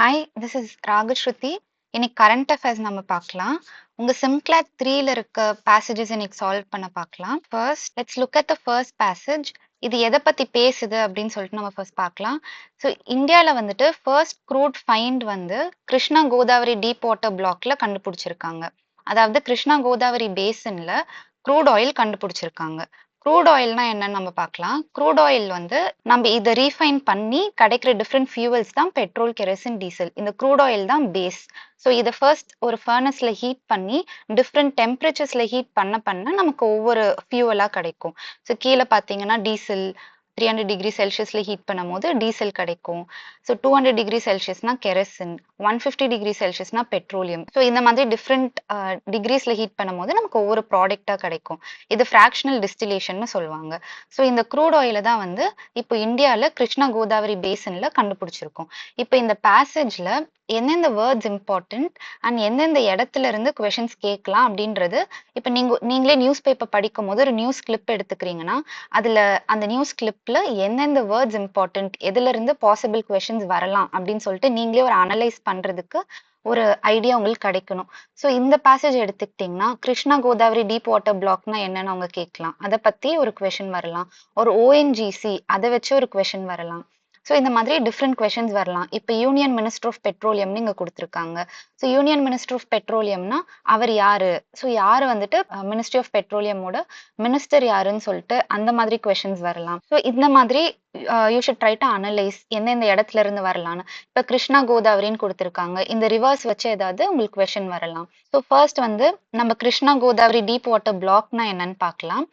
Hi, this is ராகஸ்ருதி. இன்னைக்கு current affairs நம்ம பார்க்கலாம். உங்க சிம்கிளாட் 3ல இருக்க பேசேஜஸ் இன்னைக்கு சால்வ் பண்ண பார்க்கலாம். First let's look at the first passage. இது எதை பத்தி பேசுது அப்படின்னு சொல்லிட்டு நம்ம ஃபர்ஸ்ட் பார்க்கலாம். ஸோ இந்தியாவில் வந்துட்டு ஃபர்ஸ்ட் க்ரூட் ஃபைண்ட் வந்து கிருஷ்ணா கோதாவரி டீப் வாட்டர் பிளாக்ல கண்டுபிடிச்சிருக்காங்க. அதாவது கிருஷ்ணா கோதாவரி பேசின்ல க்ரூட் ஆயில் கண்டுபிடிச்சிருக்காங்க. க்ரூட் ஆயில்னா என்னன்னு நம்ம பார்க்கலாம். க்ரூட் ஆயில் வந்து நம்ம இதை ரீஃபைன் பண்ணி கிடைக்கிற டிஃப்ரெண்ட் ஃபியூவல்ஸ் தான் பெட்ரோல், கெரோசின், டீசல். இந்த க்ரூட் ஆயில் தான் பேஸ். ஸோ இதை ஃபர்ஸ்ட் ஒரு ஃபர்னஸ்ல ஹீட் பண்ணி டிஃப்ரெண்ட் டெம்பரேச்சர்ஸ்ல ஹீட் பண்ண நமக்கு ஒவ்வொரு ஃபியூவலா கிடைக்கும். ஸோ கீழே பார்த்தீங்கன்னா டீசல் 300 டிகிரி செல்சியஸ்ல ஹீட் பண்ணும்போது டீசல் கிடைக்கும். ஸோ 200 டிகிரி செல்சியஸ்னா கெரசின், 150 டிகிரி செல்சியஸ்னா பெட்ரோலியம். ஸோ இந்த மாதிரி டிஃப்ரெண்ட் டிகிரிஸ்ல ஹீட் பண்ணும்போது நமக்கு ஒவ்வொரு ப்ராடக்டா கிடைக்கும். இது ஃப்ராக்ஷனல் டிஸ்டிலேஷன் சொல்லுவாங்க. ஸோ இந்த க்ரூட் ஆயில தான் வந்து இப்போ இந்தியாவில் கிருஷ்ணா கோதாவரி பேசன்ல கண்டுபிடிச்சிருக்கோம். இப்போ இந்த பேசேஜ்ல எந்தெந்த வேர்ட்ஸ் இம்பார்ட்டன்ட் அண்ட் எந்தெந்த இடத்துல இருந்து கொஷின்ஸ் கேட்கலாம் அப்படின்றது இப்போ நீங்களே நியூஸ் பேப்பர் படிக்கும் போது ஒரு நியூஸ் கிளிப் எடுத்துக்கிறீங்கன்னா அதுல அந்த நியூஸ் கிளிப்ல எந்தெந்த வேர்ட்ஸ் இம்பார்ட்டன்ட், எதுல இருந்து பாசிபிள் கொஷின்ஸ் வரலாம் அப்படின்னு சொல்லிட்டு நீங்களே ஒரு அனலைஸ் பண்றதுக்கு ஒரு ஐடியா உங்களுக்கு கிடைக்கணும். ஸோ இந்த பேசேஜ் எடுத்துக்கிட்டிங்கன்னா கிருஷ்ணா கோதாவரி டீப் வாட்டர் பிளாக்னா என்னன்னு அவங்க கேட்கலாம். அதை பத்தி ஒரு கொஷின் வரலாம். ஒரு ஓஎன்ஜிசி அதை வச்சு ஒரு கொஷின் வரலாம். ஸோ இந்த மாதிரி டிஃப்ரெண்ட் கொஷின்ஸ் வரலாம். இப்போ யூனியன் மினிஸ்டர் ஆஃப் பெட்ரோலியம்னு இங்கே கொடுத்துருக்காங்க. ஸோ யூனியன் மினிஸ்டர் ஆஃப் பெட்ரோலியம்னா அவர் யாரு? ஸோ யாரு வந்துட்டு மினிஸ்ட்ரி ஆஃப் பெட்ரோலியமோட மினிஸ்டர் யாருன்னு சொல்லிட்டு அந்த மாதிரி கொஷின்ஸ் வரலாம். ஸோ இந்த மாதிரி you should try to analyse எந்தெந்த இடத்துல இருந்து வரலாம்னு. இப்போ கிருஷ்ணா கோதாவரின்னு கொடுத்துருக்காங்க. இந்த ரிவர்ஸ் வச்சு ஏதாவது உங்களுக்கு கொஷின் வரலாம். ஸோ ஃபர்ஸ்ட் வந்து நம்ம கிருஷ்ணா கோதாவரி டீப் வாட்டர் பிளாக்னா என்னன்னு பார்க்கலாம்.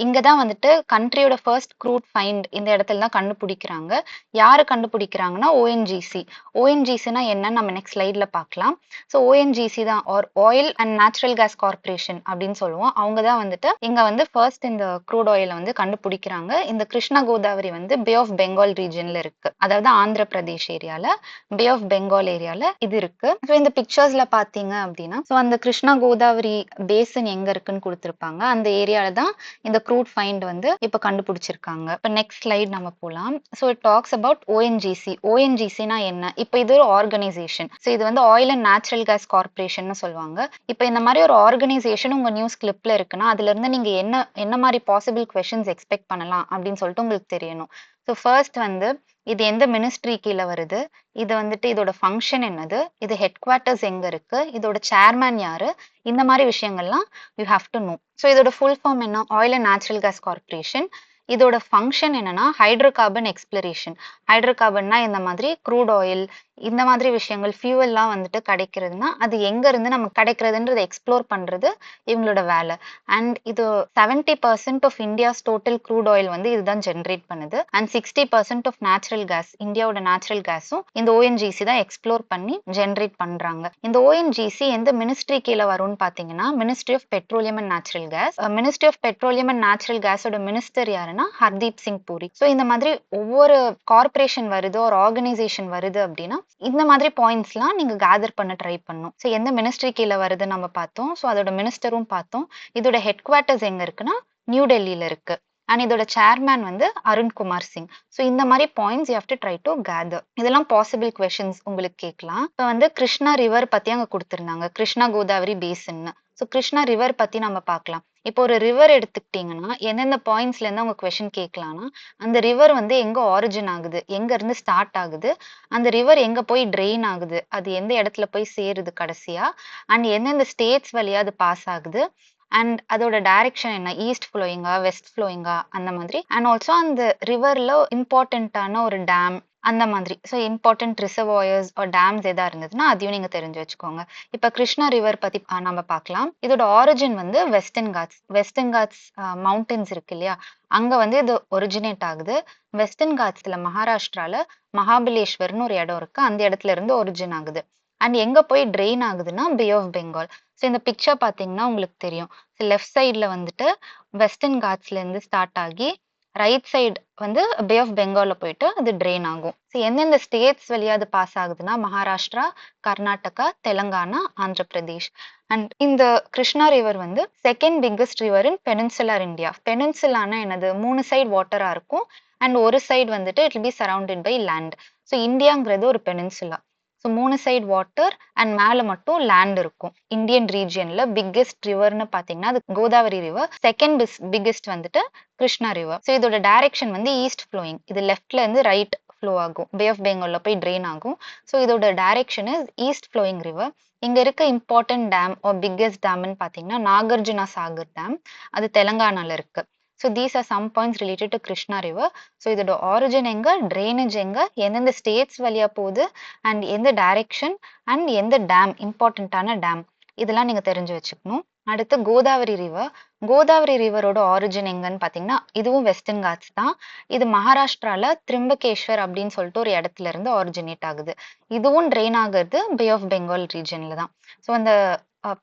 இங்கே தான் வந்துட்டு கண்ட்ரியோட ஃபர்ஸ்ட் க்ரூட் ஃபைண்ட் இந்த இடத்துல தான் கண்டுபிடிக்கிறாங்க. யாரு கண்டுபிடிக்கிறாங்கன்னா ஓஎன்ஜிசி. ஓஎன்ஜிசினா என்னன்னு நம்ம நெக்ஸ்ட் ஸ்லைட்ல பார்க்கலாம். ஸோ ஓஎன்ஜிசி தான் oil and natural gas corporation அப்படின்னு சொல்லுவோம். அவங்க தான் வந்துட்டு இங்க வந்து ஃபர்ஸ்ட் இந்த க்ரூட் ஆயிலை வந்து கண்டுபிடிக்கிறாங்க. இந்த கிருஷ்ணா கோதாவரி வந்து பே ஆஃப் பெங்கால் ரீஜன்ல இருக்கு. அதாவது ஆந்திர பிரதேஷ் ஏரியால பே ஆஃப் பெங்கால் ஏரியால இது இருக்கு. ஸோ இந்த பிக்சர்ஸ்ல பாத்தீங்க அப்படின்னா ஸோ அந்த கிருஷ்ணா கோதாவரி பேசன் எங்க இருக்குன்னு கொடுத்துருப்பாங்க. அந்த ஏரியால தான் இந்த க்ரூட் ஃபைண்ட் வந்து இப்ப கண்டுபிடிச்சிருக்காங்க. இப்போ நெக்ஸ்ட் ஸ்லைட் நம்ம போலாம். So it talks about ONGC. ஓஎன்ஜிசினா என்ன? இப்போ இது ஒரு ஆர்கனைசேஷன். ஸோ இது வந்து oil and natural gas corporation சொல்லுவாங்க. இப்போ இந்த மாதிரி ஒரு ஆர்கனைசேஷன் உங்க நியூஸ் கிளிப்ல இருக்குன்னா அதுல இருந்து நீங்க என்ன மாதிரி பாசிபிள் கொஷின்ஸ் எக்ஸ்பெக்ட் பண்ணலாம் அப்படின்னு சொல்லிட்டு உங்களுக்கு தெரியணும். ஸோ ஃபர்ஸ்ட் வந்து இது எந்த மினிஸ்ட்ரி கீழே வருது, இது வந்துட்டு இதோட ஃபங்க்ஷன் என்னது, இது ஹெட் குவார்ட்டர்ஸ் எங்க இருக்கு, இதோட சேர்மேன் யாரு, இந்த மாதிரி விஷயங்கள்லாம் you have to know. So இதோட ஃபுல் ஃபார்ம் என்ன? Oil and natural gas corporation. இதோட ஃபங்க்ஷன் என்னன்னா ஹைட்ரோ கார்பன் எக்ஸ்ப்ளரேஷன். ஹைட்ரோ கார்பன்னா இந்த மாதிரி க்ரூட் ஆயில் இந்த மாதிரி விஷயங்கள் ஃபியூவல்லாம் வந்துட்டு கிடைக்கிறதுனா அது எங்க இருந்து நமக்கு கிடைக்கிறதுன்றதை எக்ஸ்ப்ளோர் பண்றது இவங்களோட வேலை. அண்ட் இது 70% of India's total crude oil வந்து இதுதான் ஜென்ரேட் பண்ணுது. அண்ட் 60% ஆஃப் நேச்சுரல் கேஸ், இந்தியாவோட நேச்சுரல் கேஸும் இந்த ஓஎன்ஜிசி தான் எக்ஸ்ப்ளோர் பண்ணி ஜென்ரேட் பண்றாங்க. இந்த ஓஎன்ஜிசி எந்த மினிஸ்ட்ரி கீழே வரும்னு பாத்தீங்கன்னா ministry of petroleum and natural gas. Ministry of petroleum and natural கேஸோட மினிஸ்டர் யாருன்னா ஹர்தீப் சிங் பூரி. ஸோ இந்த மாதிரி ஒவ்வொரு கார்பரேஷன் வருது ஒரு ஆர்கனைசேஷன் வருது அப்படின்னா இந்த மாதிரி பாயிண்ட்ஸ்லாம் நீங்க கேதர் பண்ண ட்ரை பண்ணும். ஸோ எந்த மினிஸ்ட்ரி கீழே வருது நம்ம பார்த்தோம். ஸோ அதோட மினிஸ்டரும் பார்த்தோம். இதோட ஹெட் குவார்ட்டர்ஸ் எங்க இருக்குன்னா நியூ டெல்லியில இருக்கு. அண்ட் இதோட சேர்மேன் வந்து அருண்குமார் சிங். ஸோ இந்த மாதிரி points you have to try to gather. இதெல்லாம் பாசிபிள் கொஷின்ஸ் உங்களுக்கு கேட்கலாம். இப்போ வந்து கிருஷ்ணா ரிவர் பத்தி அங்க கொடுத்துருந்தாங்க, கிருஷ்ணா கோதாவரி பேசின்னு. ஸோ கிருஷ்ணா ரிவர் பத்தி நம்ம பார்க்கலாம். இப்போ ஒரு ரிவர் எடுத்துக்கிட்டீங்கன்னா எந்தெந்த பாயிண்ட்ஸ்ல இருந்து அவங்க கொஷின் கேட்கலாம்னா அந்த ரிவர் வந்து எங்க ஆரிஜின் ஆகுது, எங்க இருந்து ஸ்டார்ட் ஆகுது, அந்த ரிவர் எங்க போய் ட்ரெயின் ஆகுது, அது எந்த இடத்துல போய் சேருது கடைசியா, அண்ட் எந்தெந்த ஸ்டேட்ஸ் வழியா அது பாஸ் ஆகுது, அண்ட் அதோட டைரக்ஷன் என்ன, ஈஸ்ட் ஃப்ளோயிங்கா வெஸ்ட் ஃப்ளோயிங்கா அந்த மாதிரி. அண்ட் ஆல்சோ அந்த ரிவர்ல இம்பார்ட்டன்டான ஒரு டேம் அந்த மாதிரி. ஸோ இம்பார்ட்டன்ட் ரிசர்வாயர்ஸ் ஒரு டேம்ஸ் எதா இருந்ததுன்னா அதையும் நீங்க தெரிஞ்சு வச்சுக்கோங்க. இப்போ கிருஷ்ணா ரிவர் பத்தி நம்ம பார்க்கலாம். இதோட ஆரிஜின் வந்து Western Ghats. Western Ghats mountains இருக்கு இல்லையா, அங்க வந்து இது ஒரிஜினேட் ஆகுது. வெஸ்டர்ன் காட்ஸ்ல மகாராஷ்டிரால மகாபலேஸ்வர்னு ஒரு இடம் இருக்கு, அந்த இடத்துல இருந்து ஒரிஜின் ஆகுது. அண்ட் எங்க போய் ட்ரெயின் ஆகுதுன்னா பே ஆஃப் பெங்கால். ஸோ இந்த பிக்சர் பார்த்தீங்கன்னா உங்களுக்கு தெரியும். ஸோ லெஃப்ட் சைட்ல வந்துட்டு வெஸ்டர்ன் காட்ஸ்ல இருந்து ஸ்டார்ட் ஆகி ரைட் சைடு வந்து பே ஆஃப் பெங்கால்ல போயிட்டு அது ட்ரெயின் ஆகும். ஸோ எந்தெந்த ஸ்டேட்ஸ் வழியா அது பாஸ் ஆகுதுன்னா மகாராஷ்டிரா, கர்நாடகா, தெலுங்கானா, ஆந்திர பிரதேஷ். அண்ட் இந்த கிருஷ்ணா ரிவர் வந்து second biggest river in peninsular India. பெனின்சுலானா என்னது, 3 சைடு வாட்டரா இருக்கும் அண்ட் ஒரு சைடு வந்துட்டு it will be surrounded by land. So இந்தியாங்கிறது ஒரு peninsula. So 3 side water and மேல மட்டும் லேண்ட் இருக்கும். இந்தியன் ரீஜியன்ல பிக்கெஸ்ட் ரிவர்னு பாத்தீங்கன்னா அது கோதாவரி ரிவர். செகண்ட் பிக்கெஸ்ட் வந்துட்டு கிருஷ்ணா ரிவர். ஸோ இதோட டைரக்ஷன் வந்து ஈஸ்ட் ஃப்ளோயிங். இது லெஃப்ட்ல இருந்து ரைட் ஃப்ளோ ஆகும். பே ஆஃப் பெங்கால்ல போய் ட்ரெயின் ஆகும். ஸோ இதோட direction is east flowing river. இங்க இருக்க இம்பார்ட்டன்ட் டேம் ஆர் பிக்கெஸ்ட் டேம்னு பாத்தீங்கன்னா நாகார்ஜுனா சாகர் டேம். அது தெலங்கானால இருக்கு. So these are some points related to Krishna river. So இதோட ஆரிஜின் எங்க, ட்ரைனேஜ் எங்க, எந்தெந்த ஸ்டேட்ஸ் வழியா போகுது அண்ட் எந்த டைரக்ஷன் அண்ட் எந்த டேம் இம்பார்ட்டண்ட்டான டேம், இதெல்லாம் நீங்க தெரிஞ்சு வச்சுக்கணும். அடுத்து கோதாவரி ரிவர். கோதாவரி ரிவரோட ஆரிஜின் எங்கன்னு பாத்தீங்கன்னா இதுவும் வெஸ்டர்ன் காட்ஸ் தான். இது மகாராஷ்டிரால திரிம்பகேஸ்வர் அப்படின்னு சொல்லிட்டு ஒரு இடத்துல இருந்து ஆரிஜினேட் ஆகுது. இதுவும் ட்ரெயின் ஆகுறது பே ஆஃப் பெங்கால் ரீஜன்ல தான். ஸோ அந்த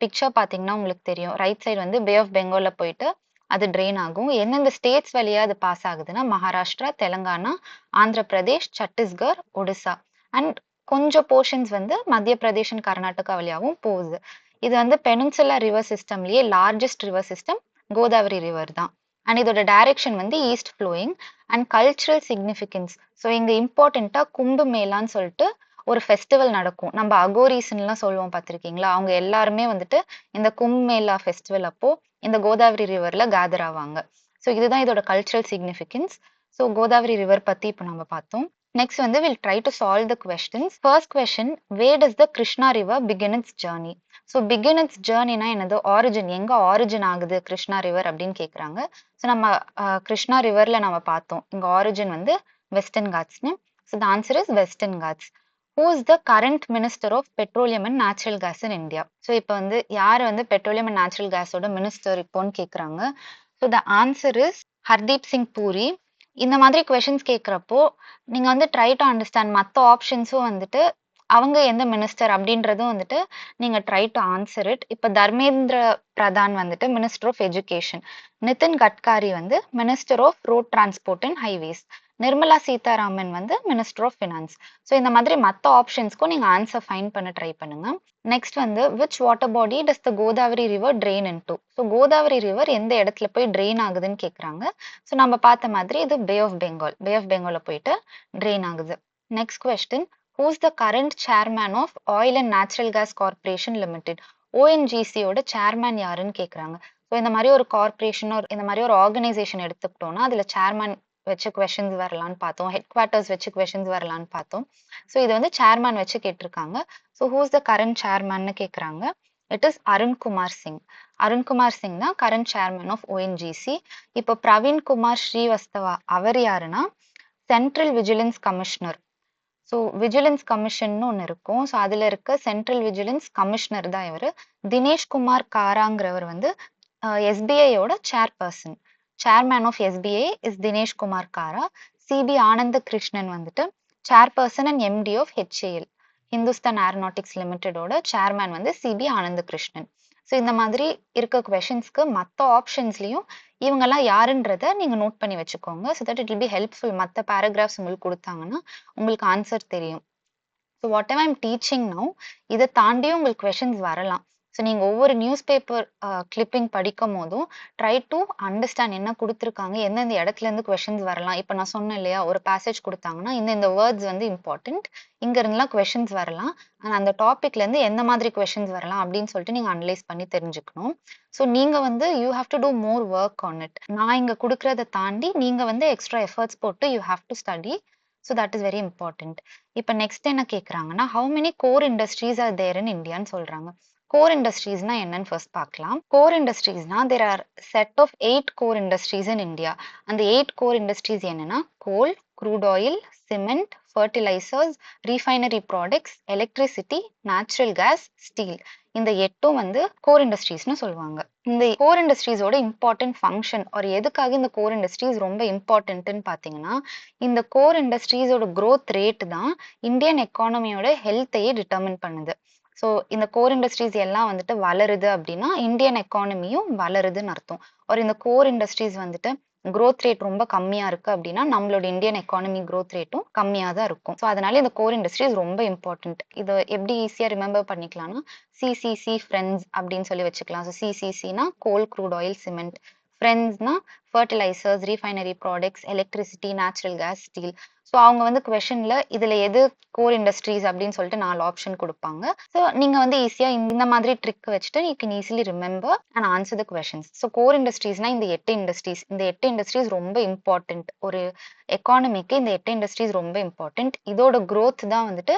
பிக்சர் பாத்தீங்கன்னா உங்களுக்கு தெரியும். ரைட் சைடு வந்து பே ஆஃப் பெங்கால்ல போயிட்டு அது ட்ரெயின் ஆகும். எந்தெந்த ஸ்டேட்ஸ் வழியா அது பாஸ் ஆகுதுன்னா மகாராஷ்டிரா, தெலங்கானா, ஆந்திர பிரதேஷ், சத்தீஸ்கர், ஒடிசா அண்ட் கொஞ்சம் போர்ஷன்ஸ் வந்து மத்திய பிரதேஷ் அண்ட் கர்நாடகா வழியாவும் போகுது. இது வந்து பெனின்சுலா ரிவர் சிஸ்டம்லயே largest river system Godavari river தான். அண்ட் இதோட டைரக்ஷன் வந்து east flowing. And cultural significance. So இங்க இம்பார்ட்டண்டா கும்பு மேளான்னு சொல்லிட்டு ஒரு ஃபெஸ்டிவல் நடக்கும். நம்ம அகோரிஸ்லாம் சொல்லுவோம் பார்த்திருக்கீங்களா, அவங்க எல்லாருமே வந்துட்டு இந்த கும்பு மேளா ஃபெஸ்டிவல் அப்போ இந்த கோதாவரி ரிவர்ல கேதர் ஆவாங்க. ஸோ இதுதான் இதோட cultural significance. So Godavari river பத்தி இப்போ நம்ம பார்த்தோம். நெக்ஸ்ட் வந்து will try to solve the questions. First question, where does the Krishna river begin its journey? So begin its ஜர்னினா என்னது, ஆரிஜின், எங்க ஆரிஜின் ஆகுது கிருஷ்ணா ரிவர் அப்படின்னு கேட்குறாங்க. ஸோ நம்ம கிருஷ்ணா ரிவர்ல நம்ம பார்த்தோம் இங்க ஆரிஜின் வந்து வெஸ்டர்ன் காட்ஸ்னு. So the answer is western Ghats. Who is the current minister of petroleum and natural gas in India? So இப்போ வந்து யார் வந்து பெட்ரோலியம் அண்ட் நேச்சுரல் கேஸோட மினிஸ்டர் இப்போன்னு கேட்குறாங்க. So the answer is Hardeep Singh Puri. இந்த மாதிரி கொஷின்ஸ் கேட்குறப்போ நீங்க வந்து ட்ரை டு அண்டர்ஸ்டாண்ட் மற்ற ஆப்ஷன்ஸும் வந்துட்டு அவங்க எந்த மினிஸ்டர் அப்படின்றதும் வந்துட்டு நீங்க ட்ரை டு ஆன்சர் இட். இப்போ தர்மேந்திர பிரதான் வந்துட்டு minister of education, Nitin Gadkari வந்து minister of road transport and highways, Nirmala Sitharaman வந்து மினிஸ்டர் ஆஃப் ஃபினான்ஸ். ஸோ இந்த மாதிரி மற்ற ஆப்ஷன்ஸ்க்கும் நீங்க ஆன்சர் ஃபைண்ட் பண்ண ட்ரை பண்ணுங்க. நெக்ஸ்ட் வந்து which water body does the Godavari river train in to? So Godavari river எந்த இடத்துல போய் ட்ரெயின் ஆகுதுன்னு கேட்குறாங்க. ஸோ நம்ம பார்த்த மாதிரி இது bay of Bengal, bay of பெங்கால்ல போயிட்டு ட்ரெயின் ஆகுது. Next question, who's the current chairman of oil and natural gas corporation limited? ஓஎன்ஜிசியோட சேர்மேன் யாருன்னு கேட்குறாங்க. ஸோ இந்த மாதிரி ஒரு கார்பரேஷன் இந்த மாதிரி ஒரு ஆர்கனைசேஷன் எடுத்துக்கிட்டோம்னா அதுல சேர்மேன் வச்சு கொஷின்ஸ் வரலான்னு பார்த்தோம், ஹெட் குவார்ட்டர்ஸ் வச்சு கொஷின்ஸ் வரலான்னு பார்த்தோம். ஸோ இது வந்து சேர்மேன் வச்சு கேட்டிருக்காங்க. ஸோ ஹூஸ் த கரண்ட் சேர்மேன்னு கேட்குறாங்க. It is Arunkumar Singh. அருண்குமார் சிங் தான் கரண்ட் சேர்மேன் ஆஃப் ஓஎன்ஜிசி. இப்போ பிரவீன் குமார் ஸ்ரீவஸ்தவா அவர் யாருன்னா central vigilance commissioner. So vigilance commission ஒன்று இருக்கும். ஸோ அதில் இருக்க சென்ட்ரல் விஜிலன்ஸ் கமிஷனர் தான் இவர். தினேஷ் குமார் காராங்கிறவர் வந்து எஸ்பிஐயோட chairperson. Chairman of SBI is Dinesh Kumar Khara. CB Anantha Krishnan வந்துட்டு chairperson and MD of HAL, Hindustan aeronautics லிமிடெடோட சேர்மேன் வந்து சிபி ஆனந்த கிருஷ்ணன். ஸோ இந்த மாதிரி இருக்க கொஷின்ஸ்க்கு மற்ற ஆப்ஷன்ஸ்லையும் இவங்கெல்லாம் யாருன்றத நீங்க நோட் பண்ணி வச்சுக்கோங்க. So that it will be helpful. மற்ற பேராகிராஃப்ஸ் உங்களுக்கு கொடுத்தாங்கன்னா உங்களுக்கு ஆன்சர் தெரியும். So what ever I'm teaching now, இதை தாண்டியும் உங்களுக்கு கொஷின்ஸ் வரலாம். ஸோ நீங்க ஒவ்வொரு நியூஸ் பேப்பர் கிளிப்பிங் படிக்கும் போதும் ட்ரை டு அண்டர்ஸ்டாண்ட் என்ன கொடுத்துருக்காங்க, எந்தெந்த இடத்துல இருந்து கொஷின்ஸ் வரலாம். இப்போ நான் சொன்னேன் இல்லையா, ஒரு பேசேஜ் கொடுத்தாங்கன்னா இந்த வேர்ட்ஸ் வந்து இம்பார்ட்டன்ட், இங்க இருந்துலாம் கொஷின்ஸ் வரலாம். அந்த டாபிக்ல இருந்து எந்த மாதிரி கொஷின்ஸ் வரலாம் அப்படின்னு சொல்லிட்டு நீங்க அனலைஸ் பண்ணி தெரிஞ்சுக்கணும். ஸோ நீங்க வந்து you have to do more work on it. நான் இங்க கொடுக்கறத தாண்டி நீங்க வந்து எக்ஸ்ட்ரா எஃபர்ட்ஸ் போட்டு you have to study. So that is very important. இப்போ நெக்ஸ்ட் என்ன கேட்குறாங்கன்னா, how many core industries are there in இந்தியான்னு சொல்றாங்க. கோர் இண்டஸ்ட்ரீஸ்னா என்னன்னு ஃபர்ஸ்ட் பார்க்கலாம். கோர் இண்டஸ்ட்ரீஸ்னா there are set of 8 core industries in India. அந்த 8 கோர் இண்டஸ்ட்ரீஸ் என்னன்னா coal, crude oil, cement, fertilisers, refinery products, electricity, natural gas, steel. இந்த 8ம் வந்து கோர் இண்டஸ்ட்ரீஸ்னு சொல்லுவாங்க. இந்த கோர் இண்டஸ்ட்ரீஸோட இம்பார்ட்டன்ட் ஃபங்க்ஷன் ஒரு எதுக்காக இந்த கோர் இண்டஸ்ட்ரீஸ் ரொம்ப இம்பார்ட்டன்ட்னு பார்த்தீங்கன்னா, இந்த கோர் இண்டஸ்ட்ரீஸோட growth ரேட் தான் இந்தியன் எக்கானமியோட ஹெல்த்தையே டிட்டர்மின் பண்ணுது. ஸோ இந்த கோர் இண்டஸ்ட்ரீஸ் எல்லாம் வந்துட்டு வளருது அப்படின்னா இந்தியன் எக்கானமியும் வளருதுன்னு அர்த்தம். ஒரு இந்த கோர் இண்டஸ்ட்ரீஸ் வந்துட்டு growth ரேட் ரொம்ப கம்மியா இருக்கு அப்படின்னா நம்மளோட இந்தியன் எக்கானமி growth ரேட்டும் கம்மியா தான் இருக்கும். ஸோ அதனால இந்த கோர் இண்டஸ்ட்ரீஸ் ரொம்ப இம்பார்ட்டன்ட். இதை எப்படி ஈஸியா ரிமெம்பர் பண்ணிக்கலாம்னா சிசிசி ஃப்ரெண்ட்ஸ் அப்படின்னு சொல்லி வச்சுக்கலாம். ஸோ சிசிசினா கோல், க்ரூட் ஆயில், சிமெண்ட். ஃப்ரெண்ட்ஸ்னா fertilisers, refinery products, electricity, natural gas, steel. So அவங்க வந்து கொஷனில் இதில் எது கோர் இண்டஸ்ட்ரீஸ் அப்படின்னு சொல்லிட்டு 4 ஆப்ஷன் கொடுப்பாங்க. ஸோ நீங்கள் வந்து ஈஸியாக இந்த மாதிரி ட்ரிக் வச்சுட்டு you can easily remember and answer the questions. So core இண்டஸ்ட்ரீஸ்னா இந்த 8 இண்டஸ்ட்ரீஸ், இந்த 8 இண்டஸ்ட்ரீஸ் ரொம்ப இம்பார்ட்டன்ட். ஒரு எக்கானமிக்கு இந்த 8 இண்டஸ்ட்ரீஸ் ரொம்ப இம்பார்ட்டன்ட். இதோட growth தான் வந்துட்டு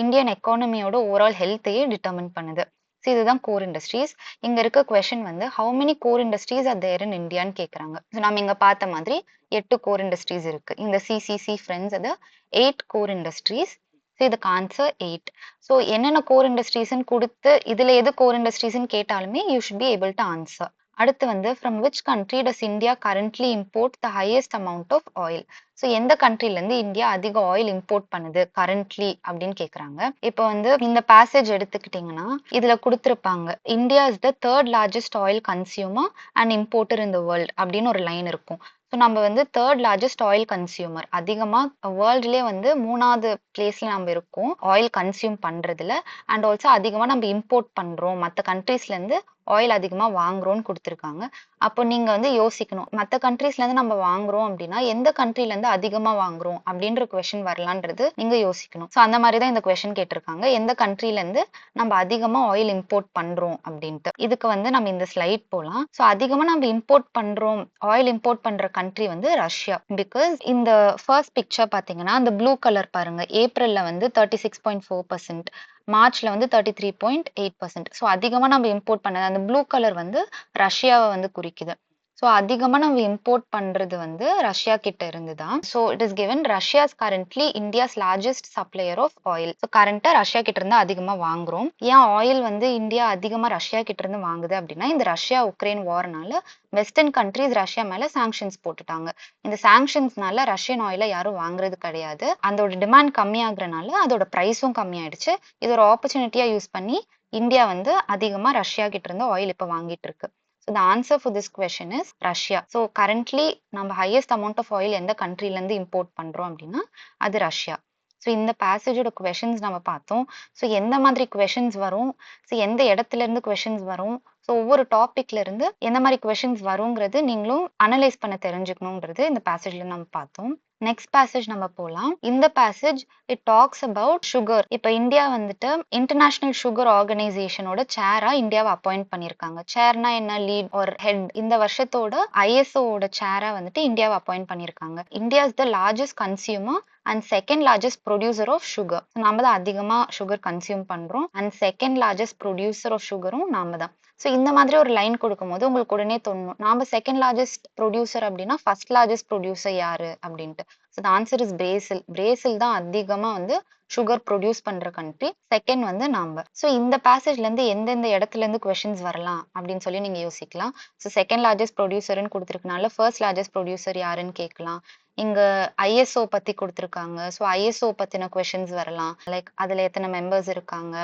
இந்தியன் எக்கானமியோட ஓவரால் ஹெல்த்தையே டிட்டர்மின் பண்ணுது. ஸோ இதுதான் கோர் இண்டஸ்ட்ரீஸ். இங்க இருக்க கொஸ்டின் வந்து how many core industries are there in இந்தியான்னு கேட்குறாங்க. ஸோ நம்ம இங்க பார்த்த மாதிரி 8 கோர் இண்டஸ்ட்ரீஸ் இருக்கு. இந்த சிசிசி ஃப்ரெண்ட்ஸ் அது 8 கோர் இண்டஸ்ட்ரீஸ். ஸோ இதுக்கு ஆன்சர் 8. ஸோ என்னென்ன கோர் இண்டஸ்ட்ரீஸ்ன்னு கொடுத்து இதுல எது கோர் இண்டஸ்ட்ரீஸ்ன்னு கேட்டாலுமே you should be able to answer. அடுத்து வந்து from which country does India currently import the highest amount of oil. So எந்த கண்ட்ரில இருந்து இந்தியா அதிக ஆயில் இம்போர்ட் பண்ணுது கரண்ட்லி அப்படின்னு கேக்குறாங்க. இப்போ வந்து இந்த பேசேஜ் எடுத்துக்கிட்டீங்கன்னா இதுல கொடுத்திருப்பாங்க India is the 3rd largest oil consumer and importer in the world அப்படின்னு ஒரு லைன் இருக்கும். ஸோ நம்ம வந்து 3rd லார்ஜஸ்ட் ஆயில் கன்சியூமர், அதிகமா வேர்ல்ட்லயே வந்து 3வது பிளேஸ்ல நம்ம இருக்கோம் ஆயில் கன்சியூம் பண்றதுல. அண்ட் ஆல்சோ அதிகமா நம்ம இம்போர்ட் பண்றோம், மற்ற கண்ட்ரீஸ்ல இருந்து ஆயில் அதிகமா வாங்குறோம்னு கொடுத்துருக்காங்க. அப்போ நீங்க வந்து யோசிக்கணும் மற்ற கண்ட்ரீஸ்ல இருந்து நம்ம வாங்குறோம் அப்படின்னா எந்த கண்ட்ரில இருந்து அதிகமா வாங்குறோம் அப்படின்ற கொஸ்டின் வரலான்றது நீங்க யோசிக்கணும். ஸோ அந்த மாதிரி தான் இந்த கொஸ்டின் கேட்டிருக்காங்க, எந்த கண்ட்ரில இருந்து நம்ம அதிகமா ஆயில் இம்போர்ட் பண்றோம் அப்படின்ட்டு. இதுக்கு வந்து நம்ம இந்த ஸ்லைட் போலாம். ஸோ அதிகமா நம்ம இம்போர்ட் பண்றோம், ஆயில் இம்போர்ட் பண்ற கண்ட்ரி வந்து ரஷ்யா. பிகாஸ் இந்த ஃபர்ஸ்ட் பிக்சர் பாத்தீங்கன்னா அந்த ப்ளூ கலர் பாருங்க, ஏப்ரல்ல வந்து 36.4%, மார்ச்ல வந்து 33.8%. ஸோ அதிகமா நம்ம இம்போர்ட் பண்ணது அந்த ப்ளூ கலர் வந்து ரஷ்யாவை வந்து குறிக்குது. ஸோ அதிகமா நம்ம இம்போர்ட் பண்றது வந்து ரஷ்யா கிட்ட இருந்து தான். So it is given Russia's currently India's largest supplier of oil. So கரண்டா ரஷ்யா கிட்ட இருந்து அதிகமா வாங்குறோம். ஏன் ஆயில் வந்து இந்தியா அதிகமா ரஷ்யா கிட்ட இருந்து வாங்குது அப்படின்னா இந்த ரஷ்யா உக்ரைன் வார்னால வெஸ்டர்ன் கண்ட்ரீஸ் ரஷ்யா மேல சாங்ஷன்ஸ் போட்டுட்டாங்க. இந்த சாங்ஷன்ஸ்னால ரஷ்யன் ஆயில யாரும் வாங்குறது கிடையாது. அதோட டிமாண்ட் கம்மியாகிறனால அதோட பிரைஸும் கம்மியாயிடுச்சு. இது ஒரு ஆப்பர்ச்சுனிட்டியா யூஸ் பண்ணி இந்தியா வந்து அதிகமா ரஷ்யா கிட்ட இருந்து ஆயில் இப்ப வாங்கிட்டு இருக்கு. So the answer for this question is Russia. So currently நம்ம highest amount of oil எந்த கண்ட்ரில இருந்து இம்போர்ட் பண்றோம் அப்படின்னா அது ரஷ்யா. ஸோ இந்த பேசேஜோட கொஷின்ஸ் நம்ம பார்த்தோம். ஸோ எந்த மாதிரி கொஷின்ஸ் வரும், ஸோ எந்த இடத்துல இருந்து கொஷின்ஸ் வரும், ஸோ ஒவ்வொரு டாபிக்ல இருந்து எந்த மாதிரி கொஷின்ஸ் வருங்கிறது நீங்களும் அனலைஸ் பண்ண தெரிஞ்சுக்கணுங்கிறது இந்த பேசேஜ்ல நம்ம பார்த்தோம். நெக்ஸ்ட் பேசேஜ் நம்ம போலாம். இந்த passage it talks about sugar. இப்ப இந்தியா வந்துட்டு இன்டர்நேஷனல் சுகர் ஆர்கனைசேஷனோட சேரா இந்தியாவை அப்பாயிண்ட் பண்ணிருக்காங்க. சேர்னா என்ன, லீட் ஒரு ஹெட். இந்த வருஷத்தோட ஐஎஸ்ஓட சேரா வந்துட்டு இந்தியாவை அப்பாயிண்ட் பண்ணிருக்காங்க. India is the largest consumer and second largest producer of sugar. நாம தான் அதிகமா சுகர் கன்சியூம் பண்றோம் and second largest producer of சுகரும் நாம தான். ஸோ இந்த மாதிரி ஒரு லைன் கொடுக்கும் போது உங்களுக்கு உடனே தோணும் நாம செகண்ட் லார்ஜஸ்ட் ப்ரொடியூசர் அப்படின்னா ஃபர்ஸ்ட் லார்ஜஸ்ட் ப்ரொடியூசர் யாரு அப்படின்ட்டு. So the answer is Brazil. Brazil தான் அதிகமா வந்து சுகர் ப்ரொடியூஸ் பண்ற கண்ட்ரி. செகண்ட் வந்து நாம. ஸோ இந்த பேசேஜ்ல இருந்து எந்தெந்த இடத்துல இருந்து கொஸ்டின்ஸ் வரலாம் அப்படின்னு சொல்லி நீங்க யோசிக்கலாம். ஸோ செகண்ட் லார்ஜஸ்ட் ப்ரொடியூசர்னு கொடுத்துருக்கனால ஃபர்ஸ்ட் லார்ஜஸ்ட் ப்ரொடியூசர் யாருன்னு கேட்கலாம். இங்க ஐஎஸ்ஓ பத்தி கொடுத்துருக்காங்க. ஸோ ஐஎஸ்ஓ பத்தின கொஸ்டின்ஸ் வரலாம். லைக் அதுல எத்தனை மெம்பர்ஸ் இருக்காங்க,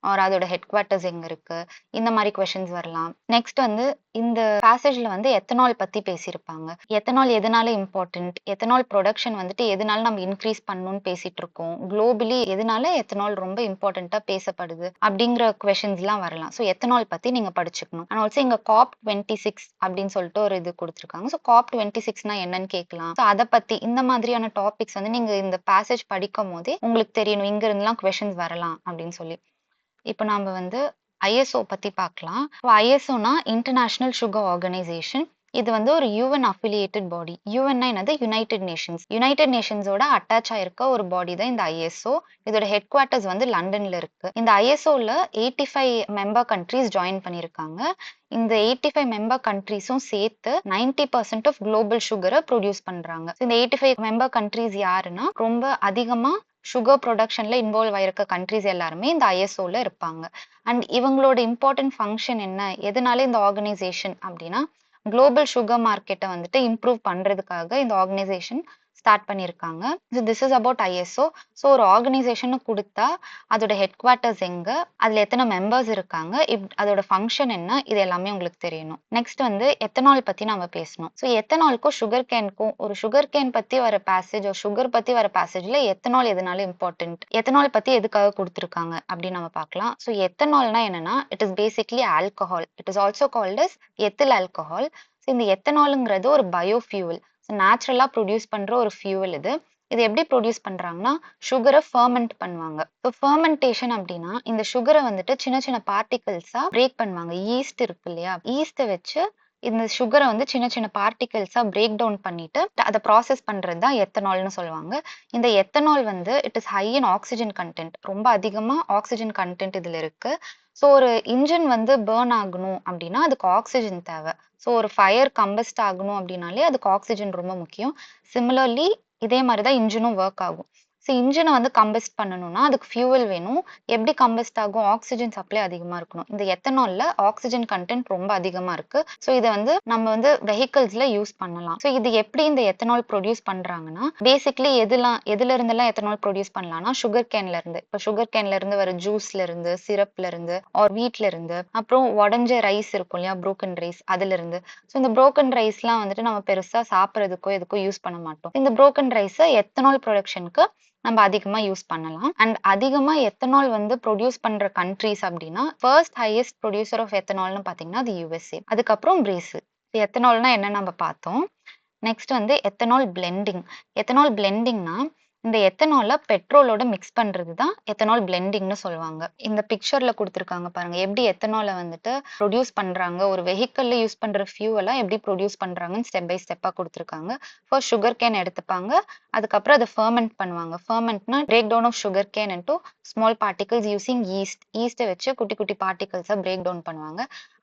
ஆர் அதோட ஹெட் குவார்ட்டர்ஸ் எங்க இருக்கு, இந்த மாதிரி கொஸ்டின்ஸ் வரலாம். நெக்ஸ்ட் வந்து இந்த பேசேஜ்ல வந்து எத்தனால் பத்தி பேசியிருப்பாங்க. எத்தனால் எதனால இம்பார்ட்டன்ட், எத்தனால் ப்ரொடக்ஷன் வந்துட்டு எதனால நம்ம இன்க்ரீஸ் பண்ணணும்னு பேசிட்டு இருக்கோம், குளோபலி எதனால எத்தனால் ரொம்ப இம்பார்ட்டன்டா பேசப்படுது அப்படிங்கிற கொஸ்டின்ஸ் எல்லாம் வரலாம். ஸோ எத்தனால் பத்தி நீங்க படிச்சுக்கணும். அண்ட் ஆல்சோ இங்க COP26 அப்படின்னு சொல்லிட்டு ஒரு இது கொடுத்துருக்காங்க. ஸோ COP26னா என்னன்னு கேட்கலாம். ஸோ அதை பத்தி இந்த மாதிரியான டாபிக்ஸ் வந்து நீங்க இந்த பேசேஜ் படிக்கும் போதே உங்களுக்கு தெரியணும் இங்க இருந்தெல்லாம் கொஸ்டின்ஸ் வரலாம் அப்படின்னு சொல்லி. இப்போ நாம வந்து ஐஎஸ்ஓ பத்தி பார்க்கலாம். ஐஎஸ்ஓனா இன்டர்நேஷனல் சுகர் ஆர்கனைசேஷன். இது வந்து ஒரு யூஎன் அஃபிலியேட்டட் பாடி. யூஎன்னா என்னது, யுனைடெட் நேஷன்ஸ். யுனைடெட் நேஷன்ஸோட அட்டாச் ஆயிருக்க ஒரு பாடி தான் இந்த ஐஎஸ்ஓ. இதோட ஹெட் குவார்ட்டர்ஸ் வந்து லண்டன்ல இருக்கு. இந்த ஐஎஸ்ஓல 85 மெம்பர் கண்ட்ரீஸ் ஜாயின் பண்ணியிருக்காங்க. இந்த 85 மெம்பர் கண்ட்ரீஸும் சேர்த்து 90% ஆஃப் குளோபல் சுகரை ப்ரொடியூஸ் பண்றாங்க. இந்த 85 மெம்பர் கண்ட்ரீஸ் யாருன்னா ரொம்ப அதிகமா சுகர் ப்ரொடக்ஷன்ல இன்வால்வ் ஆயிருக்க கண்ட்ரிஸ் எல்லாருமே இந்த ஐஎஸ்ஓல இருப்பாங்க. அண்ட் இவங்களோட இம்பார்ட்டன்ட் ஃபங்க்ஷன் என்ன, எதனால இந்த ஆர்கனைசேஷன் அப்படின்னா குளோபல் சுகர் மார்க்கெட்டை வந்துட்டு இம்ப்ரூவ் பண்றதுக்காக இந்த ஆர்கனைசேஷன் ஸ்டார்ட் பண்ணியிருக்காங்க. This is about ISO. So ஒரு ஆர்கனைசேஷன் கொடுத்தா அதோட ஹெட் குவார்ட்டர்ஸ் எங்க, அதுல எத்தனை மெம்பர்ஸ் இருக்காங்க, அதோட ஃபங்க்ஷன் என்ன, இது எல்லாமே உங்களுக்கு தெரியணும். நெக்ஸ்ட் வந்து எத்தனால் பத்தி நம்ம பேசணும். ஸோ எத்தனாலுக்கும் சுகர் கேனுக்கும், ஒரு சுகர் கேன் பத்தி வர பேசேஜ், ஒரு சுகர் பத்தி வர பேசேஜ்ல எத்தனால் எதனால இம்பார்ட்டன்ட், எத்தனால் பத்தி எதுக்காக கொடுத்துருக்காங்க அப்படின்னு நம்ம பார்க்கலாம். ஸோ எத்தனால்னா என்னன்னா it is basically alcohol. It is also called as ethyl alcohol. So இந்த எத்தனாலுங்கிறது ஒரு பயோஃபியூவல். ஸோ நேச்சுரலா ப்ரொடியூஸ் பண்ற ஒரு ஃபியூவல் இது. இது எப்படி ப்ரொடியூஸ் பண்றாங்கன்னா, சுகர ஃபெர்மென்ட் பண்ணுவாங்க. இப்போ ஃபெர்மென்டேஷன் அப்படின்னா, இந்த சுகர வந்துட்டு சின்ன சின்ன பார்ட்டிகிள்ஸா பிரேக் பண்ணுவாங்க. ஈஸ்ட் இருக்கு இல்லையா? ஈஸ்ட்ட வச்சு இந்த சுகர வந்து சின்ன சின்ன பார்ட்டிகிள்ஸா பிரேக் டவுன் பண்ணிட்டு அத ப்ராசஸ் பண்றது தான் எத்தனால்னு சொல்லுவாங்க. இந்த எத்தனால் வந்து it is high in oxygen content. ரொம்ப அதிகமா ஆக்ஸிஜன் கன்டென்ட் இதுல இருக்கு. ஸோ ஒரு இன்ஜின் வந்து பர்ன் ஆகணும் அப்படின்னா அதுக்கு ஆக்ஸிஜன் தேவை. ஸோ ஒரு ஃபயர் கம்பஸ்ட் ஆகணும் அப்படின்னாலே அதுக்கு ஆக்ஸிஜன் ரொம்ப முக்கியம். சிமிலர்லி இதே மாதிரி தான் இன்ஜினும் ஒர்க் ஆகும். ஸோ இன்ஜினை வந்து கம்பஸ்ட் பண்ணணும்னா அதுக்கு ஃபியூவல் வேணும். எப்படி கம்பஸ்ட் ஆகும்? ஆக்ஸிஜன் சப்ளை அதிகமா இருக்கணும். இந்த எத்தனால்ல ஆக்ஸிஜன் கண்டென்ட் ரொம்ப அதிகமா இருக்கு. ஸோ இதை வந்து நம்ம வந்து வெஹிக்கிள்ஸ்ல யூஸ் பண்ணலாம். ஸோ இது எப்படி இந்த எத்தனால் ப்ரொடியூஸ் பண்றாங்கன்னா, பேசிக்லி எதுல இருந்தெல்லாம் எத்தனால் ப்ரொடியூஸ் பண்ணலாம்னா சுகர் கேன்ல இருந்து. இப்போ சுகர் கேன்ல இருந்து வர ஜூஸ்ல இருந்து, சிரப்ல இருந்து, ஆர் வீட்ல இருந்து, அப்புறம் உடஞ்ச ரைஸ் இருக்கும் இல்லையா, புரோக்கன் ரைஸ், அதுல இருந்து. ஸோ இந்த புரோக்கன் ரைஸ்லாம் வந்துட்டு நம்ம பெருசா சாப்பிட்றதுக்கோ எதுக்கோ யூஸ் பண்ண மாட்டோம். இந்த புரோக்கன் ரைஸை எத்தனால் ப்ரொடக்ஷனுக்கு நம்ம அதிகமா யூஸ் பண்ணலாம். அண்ட் அதிகமா எத்தனால் வந்து ப்ரொடியூஸ் பண்ற கண்ட்ரீஸ் அப்படின்னா, ஃபர்ஸ்ட் ஹையஸ்ட் ப்ரொடியூசர் ஆஃப் எத்தனால்னு பாத்தீங்கன்னா அது யுஎஸ்ஏ. அதுக்கப்புறம் பிரேசில். எத்தனால்னா என்ன நம்ம பார்த்தோம். நெக்ஸ்ட் வந்து எத்தனால் பிளெண்டிங். எத்தனால் பிளெண்டிங்னா இந்த எத்தனால பெட்ரோலோட மிக்ஸ் பண்றது தான் எத்தனால் பிளெண்டிங்னு சொல்லுவாங்க. இந்த பிக்சர்ல கொடுத்துருக்காங்க பாருங்க, எப்படி எத்தனால வந்துட்டு ப்ரொடியூஸ் பண்றாங்க, ஒரு வெஹிக்கல்ல யூஸ் பண்ற ஃபியூவலா எப்படி ப்ரொடியூஸ் பண்றாங்கன்னு ஸ்டெப் பை ஸ்டெப்பா கொடுத்துருக்காங்க. ஃபர்ஸ்ட் சுகர் கேன் எடுத்துப்பாங்க, அதுக்கப்புறம் அதை ஃபெர்மெண்ட் பண்ணுவாங்க. ஃபெர்மெண்ட்னா break down of sugarcane into small particles using yeast. ஈஸ்ட்டை வச்சு குட்டி குட்டி பார்ட்டிகல்ஸை பிரேக் டவுன் பண்ணுவாங்க.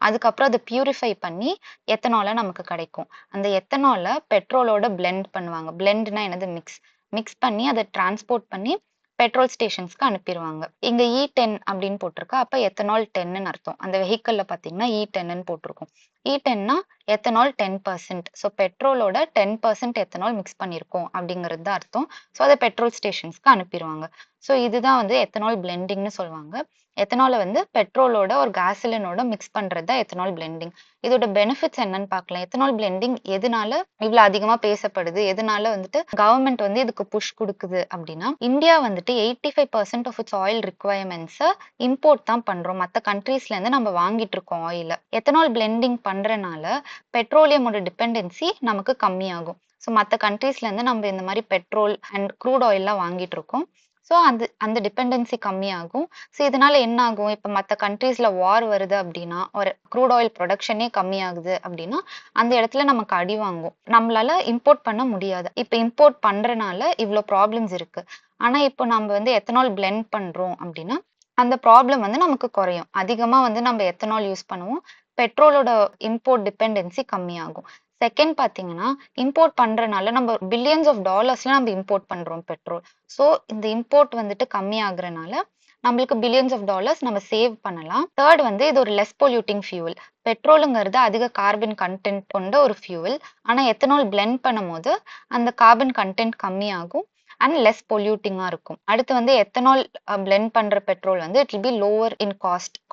அதுக்கப்புறம் அதை பியூரிஃபை பண்ணி எத்தனால நமக்கு கிடைக்கும். அந்த எத்தனால பெட்ரோலோட பிளெண்ட் பண்ணுவாங்க. பிளெண்ட்னா என்னது? மிக்ஸ். மிக்ஸ் பண்ணி அதை டிரான்ஸ்போர்ட் பண்ணி பெட்ரோல் ஸ்டேஷன்ஸ்க்கு அனுப்பிடுவாங்க. இங்க E10 அப்படின்னு போட்டிருக்கா, அப்ப எத்தனால் 10ன்னு அர்த்தம். அந்த வெஹிக்கல்ல பாத்தீங்கன்னா E10ன்னு போட்டிருக்கும். E10னா எத்தனால் 10%. ஸோ பெட்ரோலோட 10% எத்தனால் மிக்ஸ் பண்ணியிருக்கோம் அப்படிங்கிறது தான் அர்த்தம். ஸோ அதை பெட்ரோல் ஸ்டேஷன்ஸ்க்கு அனுப்பிடுவாங்க. ஸோ இதுதான் வந்து எத்தனால் பிளெண்டிங்னு சொல்லுவாங்க. எத்தனால வந்து பெட்ரோலோட ஒரு கேசலினோட மிக்ஸ் பண்றது தான் எத்தனால் பிளெண்டிங். இதோட பெனிஃபிட்ஸ் என்னன்னு பார்க்கலாம். எத்தனால் பிளெண்டிங் எதனால இவ்வளவு அதிகமா பேசப்படுது, எதனால வந்துட்டு கவர்மெண்ட் வந்து இதுக்கு புஷ் கொடுக்குது அப்படின்னா, இந்தியா வந்துட்டு 85% ஆஃப் இட்ஸ் ஆயில் ரிக்வயர்மெண்ட்ஸை இம்போர்ட் தான் பண்றோம். மற்ற கண்ட்ரீஸ்ல இருந்து நம்ம வாங்கிட்டு இருக்கோம் ஆயில. எத்தனால் பிளெண்டிங் பண்றனால பெட்ரோலியமோட டிபெண்டன்சி நமக்கு கம்மியாகும். ஸோ மற்ற கண்ட்ரீஸ்ல இருந்து நம்ம இந்த மாதிரி பெட்ரோல் அண்ட் க்ரூட் ஆயில்லாம் வாங்கிட்டு இருக்கோம். ஸோ அந்த டிபெண்டன்சி கம்மியாகும். ஸோ இதனால என்ன ஆகும்? இப்போ மற்ற கண்ட்ரீஸ்ல வார் வருது அப்படின்னா, ஒரு க்ரூட் ஆயில் ப்ரொடக்ஷனே கம்மியாகுது அப்படின்னா, அந்த இடத்துல நமக்கு அடி வாங்கும். நம்மளால இம்போர்ட் பண்ண முடியாது. இப்போ இம்போர்ட் பண்றனால இவ்வளோ ப்ராப்ளம்ஸ் இருக்கு. ஆனா இப்போ நம்ம வந்து எத்தனால் பிளெண்ட் பண்றோம் அப்படின்னா, அந்த ப்ராப்ளம் வந்து நமக்கு குறையும். அதிகமா வந்து நம்ம எத்தனால் யூஸ் பண்ணுவோம். பெட்ரோலோட இம்போர்ட் டிபெண்டன்சி கம்மியாகும். செகண்ட் பாத்தீங்கன்னா, இம்போர்ட் பண்றனால நம்ம பில்லியன்ஸ் ஆஃப் டாலர்ஸ்ல நம்ம இம்போர்ட் பண்றோம் பெட்ரோல். ஸோ இந்த இம்போர்ட் வந்துட்டு கம்மி ஆகுறனால நம்மளுக்கு பில்லியன்ஸ் ஆஃப் டாலர்ஸ் நம்ம சேவ் பண்ணலாம். தேர்ட் வந்து இது ஒரு லெஸ் பொல்யூட்டிங் ஃபியூவல். பெட்ரோலுங்கிறது அதிக கார்பன் கண்டென்ட் கொண்ட ஒரு ஃபியூவல். ஆனா எத்தனால் பிளெண்ட் பண்ணும்போது அந்த கார்பன் கண்டென்ட் கம்மியாகும் அண்ட் லெஸ் பொல்யூட்டிங்கா இருக்கும். அடுத்து வந்து எத்தனால் பிளெண்ட் பண்ற பெட்ரோல் வந்து it will be lower in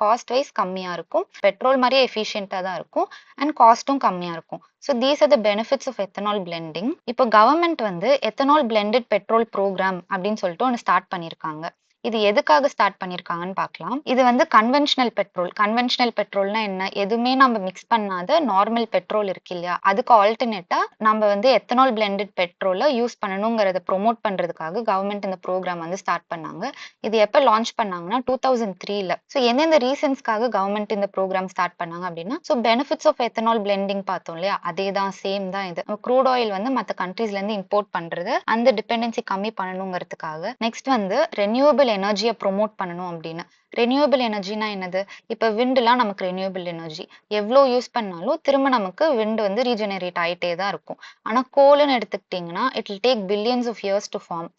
cost wise கம்மியா இருக்கும். பெட்ரோல் மாதிரியே எஃபிஷியன்டா தான் இருக்கும் அண்ட் காஸ்ட்டும் கம்மியா இருக்கும். So these are the benefits of ethanol blending. இப்போ கவர்மெண்ட் வந்து எத்தனால் பிளெண்டட் பெட்ரோல் ப்ரோக்ராம் அப்படின்னு சொல்லிட்டு ஒன்று ஸ்டார்ட் பண்ணியிருக்காங்க. இது எதுக்காக ஸ்டார்ட் பண்ணியிருக்காங்கன்னு பார்க்கலாம். இது வந்து கன்வென்ஷனல் பெட்ரோல். கன்வென்ஷனல் பெட்ரோல்னா என்ன? எதுவுமே நம்ம மிக்ஸ் பண்ணாத நார்மல் பெட்ரோல் இருக்கு இல்லையா, அதுக்கு ஆல்டர்னேட்டா நம்ம வந்து எத்தனால் பிளெண்டட் பெட்ரோலை யூஸ் பண்ணணுங்கிறத ப்ரொமோட் பண்றதுக்காக கவர்மெண்ட் இந்த ப்ரோக்ராம் வந்து ஸ்டார்ட் பண்ணாங்க. இது எப்போ லான்ச் பண்ணாங்கன்னா 2003ல. ஸோ எந்தெந்த ரீசன்ஸ்க்காக கவர்மெண்ட் இந்த ப்ரோக்ராம் ஸ்டார்ட் பண்ணாங்க அப்படின்னா, so benefits of ethanol blending பார்த்தோம் இல்லையா, அதே தான், சேம் தான். இது க்ரூட் ஆயில் வந்து மற்ற கண்ட்ரீஸ்ல இருந்து இம்போர்ட் பண்றது அந்த டிபெண்டன்சி கம்மி பண்ணணுங்கிறதுக்காக. நெக்ஸ்ட் வந்து ரெனியூவபிள் எனர்ஜியை ப்ரொமோட் பண்ணணும் அப்படின்னு. ரெனியூவபிள் எனர்ஜினா என்னது? இப்போ விண்ட்லாம் நமக்கு ரெனியூவபிள் எனர்ஜி. எவ்வளோ யூஸ் பண்ணாலும் திரும்ப நமக்கு விண்ட் வந்து ரீஜெனரேட் ஆகிட்டே தான் இருக்கும். ஆனால் கோல்னு எடுத்துக்கிட்டிங்கன்னா it will take billions of years to form.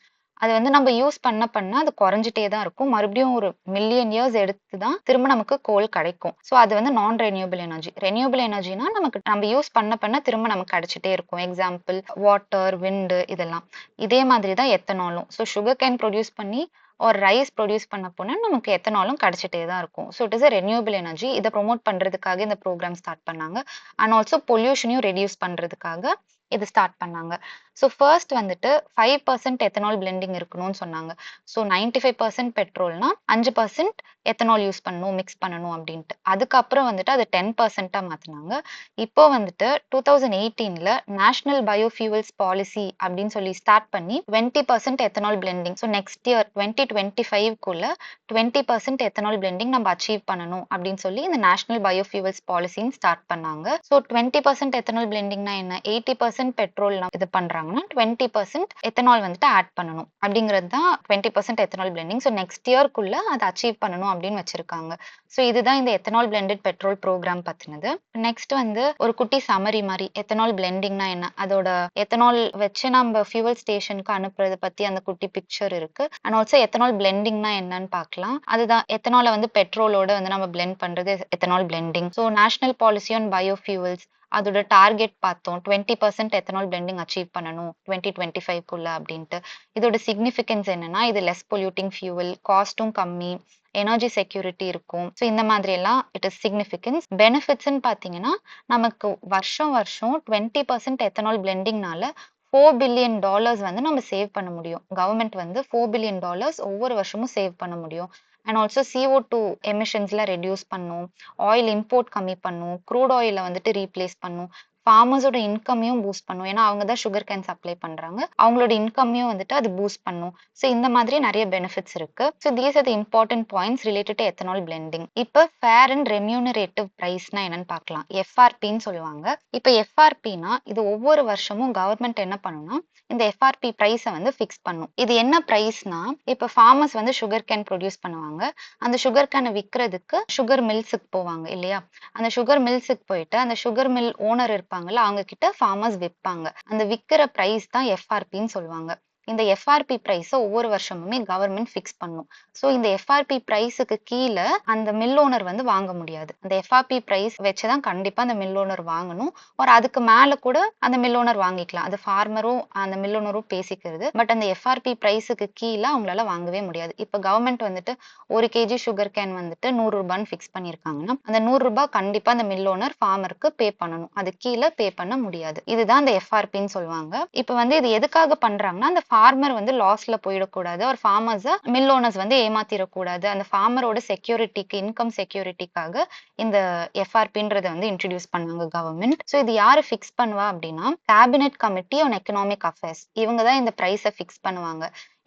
அது வந்து நம்ம யூஸ் பண்ண அது குறைஞ்சிட்டே தான் இருக்கும். மறுபடியும் ஒரு மில்லியன் இயர்ஸ் எடுத்து தான் திரும்ப நமக்கு கோல் கிடைக்கும். ஸோ அது வந்து நான் ரெனியூவபிள் எனர்ஜி. ரெனியூவபிள் எனர்ஜினா நமக்கு நம்ம யூஸ் பண்ண திரும்ப நமக்கு கிடைச்சிட்டே இருக்கும். எக்ஸாம்பிள் வாட்டர், விண்டு, இதெல்லாம். இதே மாதிரி தான் எத்தனாலும். ஸோ சுகர் கேன் ப்ரொடியூஸ் பண்ணி ஒரு ரைஸ் ப்ரொடியூஸ் பண்ண போனால் நமக்கு எத்தனாலும் கிடைச்சிட்டே தான் இருக்கும். So it is a renewable energy. இதை ப்ரொமோட் பண்றதுக்காக இந்த ப்ரோக்ராம் ஸ்டார்ட் பண்ணாங்க. அண்ட் ஆல்சோ பொல்யூஷனையும் ரெடியூஸ் பண்றதுக்காக இது ஸ்டார்ட் பண்ணாங்க. ஸோ ஃபர்ஸ்ட் வந்துட்டு 5% எத்தனால் பிளெண்டிங் இருக்கணும்னு சொன்னாங்க. ஸோ 95% பெட்ரோல்னா 5% எத்தனால் யூஸ் பண்ணணும், மிக்ஸ் பண்ணணும் அப்படின்ட்டு. அதுக்கப்புறம் வந்துட்டு அது 10%ஆ மாத்தினாங்க. இப்போ வந்துட்டு 2018ல நேஷனல் பயோஃபியூவல்ஸ் பாலிசி அப்படின்னு சொல்லி ஸ்டார்ட் பண்ணி 20% ethanol blending. So next year 2025க்குள்ள 20% எத்தனால் பிளெண்டிங் நம்ம அச்சீவ் பண்ணணும் அப்படின்னு சொல்லி இந்த நேஷனல் பயோஃபியூவல்ஸ் பாலிசின்னு ஸ்டார்ட் பண்ணாங்க. ஸோ 20% எத்தனால் பிளெண்டிங்னா என்ன, 80% பெட்ரோல் இது பண்றாங்கன்னா 20% எத்தனால் வந்துட்டு ஆட் பண்ணணும் அப்படிங்கிறது தான் 20% எத்தனால் பிளெண்டிங். ஸோ நெக்ஸ்ட் இயர்க்குள்ள அதை அச்சீவ் பண்ணணும் அப்படின்னு வச்சிருக்காங்க. ஸோ இதுதான் இந்த எத்தனால் பிளெண்டட் பெட்ரோல் ப்ரோக்ராம் பத்தினது. நெக்ஸ்ட் வந்து ஒரு குட்டி சமரி மாதிரி எத்தனால் பிளெண்டிங்னா என்ன, அதோட எத்தனால் வச்சு நம்ம ஃபியூவல் ஸ்டேஷனுக்கு அனுப்புறத பத்தி அந்த குட்டி பிக்சர் இருக்கு. அண்ட் ஆல்சோ எத்தனால் பிளெண்டிங்னா என்னன்னு பார்க்கலாம். அதுதான் எத்தனால வந்து பெட்ரோலோட வந்து நம்ம பிளெண்ட் பண்றது ethanol blending. So national policy on biofuels அதோட டார்கெட் பார்த்தோம், 20% எத்தனால் பிளெண்டிங் அச்சீவ் பண்ணணும் 2025க்குள்ள அப்படின்ட்டு. இதோட சிக்னிஃபிகன்ஸ் என்னன்னா, இது லெஸ் பொல்யூட்டிங் ஃபியூவல், காஸ்ட்டும் கம்மி, எனர்ஜி செக்யூரிட்டி இருக்கும். ஸோ இந்த மாதிரி எல்லாம் இட் இஸ் சிக்னிஃபிகன்ஸ். பெனிஃபிட்ஸ்ன்னு பார்த்தீங்கன்னா, நமக்கு வருஷம் வருஷம் 20% எத்தனால் பிளெண்டிங்னால $4 பில்லியன் வந்து நம்ம சேவ் பண்ண முடியும். கவர்மெண்ட் வந்து $4 பில்லியன் ஒவ்வொரு வருஷமும் சேவ் பண்ண முடியும். அண்ட் ஆல்சோ CO2 எமிஷன்ஸ்லாம் ரெடியூஸ் பண்ணும், ஆயில் இம்போர்ட் கம்மி பண்ணும், க்ரூட் ஆயிலை வந்துட்டு ரீப்ளேஸ் பண்ணும், ஃபார்மர்ஸோட இன்கமையும் பூஸ்ட் பண்ணும். ஏன்னா அவங்க தான் சுகர் கேன் சப்ளை பண்றாங்க, அவங்களோட இன்கமையும் வந்துட்டு அது பூஸ்ட் பண்ணும். ஸோ இந்த மாதிரி நிறைய பெனிஃபிட்ஸ் இருக்கு. So these R the important points related to ethanol blending. இப்போ ஃபேர் அண்ட் ரெம்யூனரேட்டிவ் பிரைஸ்னா என்னன்னு பார்க்கலாம். FRPன்னு சொல்லுவாங்க. இப்போ FRPனா இது ஒவ்வொரு வருஷமும் கவர்மெண்ட் என்ன பண்ணும்னா இந்த FRP பிரைஸை வந்து ஃபிக்ஸ் பண்ணும். இது என்ன பிரைஸ்னா, இப்போ ஃபார்மர்ஸ் வந்து சுகர் கேன் ப்ரொடியூஸ் பண்ணுவாங்க, அந்த சுகர் கேனை விற்கிறதுக்கு சுகர் மில்ஸுக்கு போவாங்க இல்லையா, அந்த சுகர் மில்ஸுக்கு போயிட்டு அந்த சுகர் மில் ஓனர் இருப்பாங்கல்ல அவங்க கிட்ட ஃபார்மர்ஸ் விற்பாங்க. அந்த விற்கிற பிரைஸ் தான் FRPன்னு சொல்லுவாங்க. இந்த FRP பிரைஸை ஒவ்வொரு வருஷமுமே கவர்மெண்ட் ஃபிக்ஸ் பண்ணும். ஸோ இந்த FRP பிரைஸுக்கு கீழே அந்த மில் ஓனர் வந்து வாங்க முடியாது. அந்த FRP பிரைஸ் வச்சுதான் கண்டிப்பா அந்த மில் ஓனர் வாங்கணும். ஒரு அதுக்கு மேல கூட அந்த மில் ஓனர் வாங்கிக்கலாம். அது ஃபார்மரும் அந்த மில் ஓனரும் பேசிக்கிறது. பட் அந்த FRP பிரைஸுக்கு கீழே அவங்களால வாங்கவே முடியாது. இப்போ கவர்மெண்ட் வந்துட்டு 1 kg சுகர் கேன் வந்துட்டு 100 ரூபான்னு ஃபிக்ஸ் பண்ணியிருக்காங்கன்னா அந்த 100 ரூபாய் கண்டிப்பா அந்த மில் ஓனர் ஃபார்மருக்கு பே பண்ணணும். அது கீழே பே பண்ண முடியாது. இதுதான் அந்த FRPன்னு சொல்லுவாங்க. இப்போ வந்து இது எதுக்காக பண்றாங்கன்னா, அந்த ஃபார்மர் வந்து லாஸ்ல போயிடக்கூடாது, ஒரு ஃபார்மர்ஸை மில் ஓனர்ஸ் வந்து ஏமாத்திடக்கூடாது, அந்த ஃபார்மரோட செக்யூரிட்டிக்கு, இன்கம் செக்யூரிட்டிக்காக இந்த FRPன்றதை வந்து இன்ட்ரடியூஸ் பண்ணாங்க கவர்மெண்ட். ஸோ இது யாரு ஃபிக்ஸ் பண்ணுவா அப்படின்னா, cabinet committee on economic affairs. இவங்க தான் இந்த பிரைஸை ஃபிக்ஸ் பண்ணுவாங்க.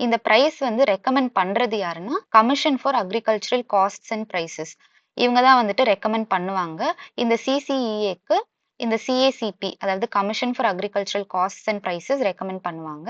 இந்த பிரைஸ் வந்து ரெக்கமெண்ட் பண்றது யாருன்னா, commission for agricultural costs and prices. இவங்க தான் வந்துட்டு ரெக்கமெண்ட் பண்ணுவாங்க. இந்த CCEAக்கு இந்த CACP, அதாவது commission for agricultural costs and prices recommend பண்ணுவாங்க.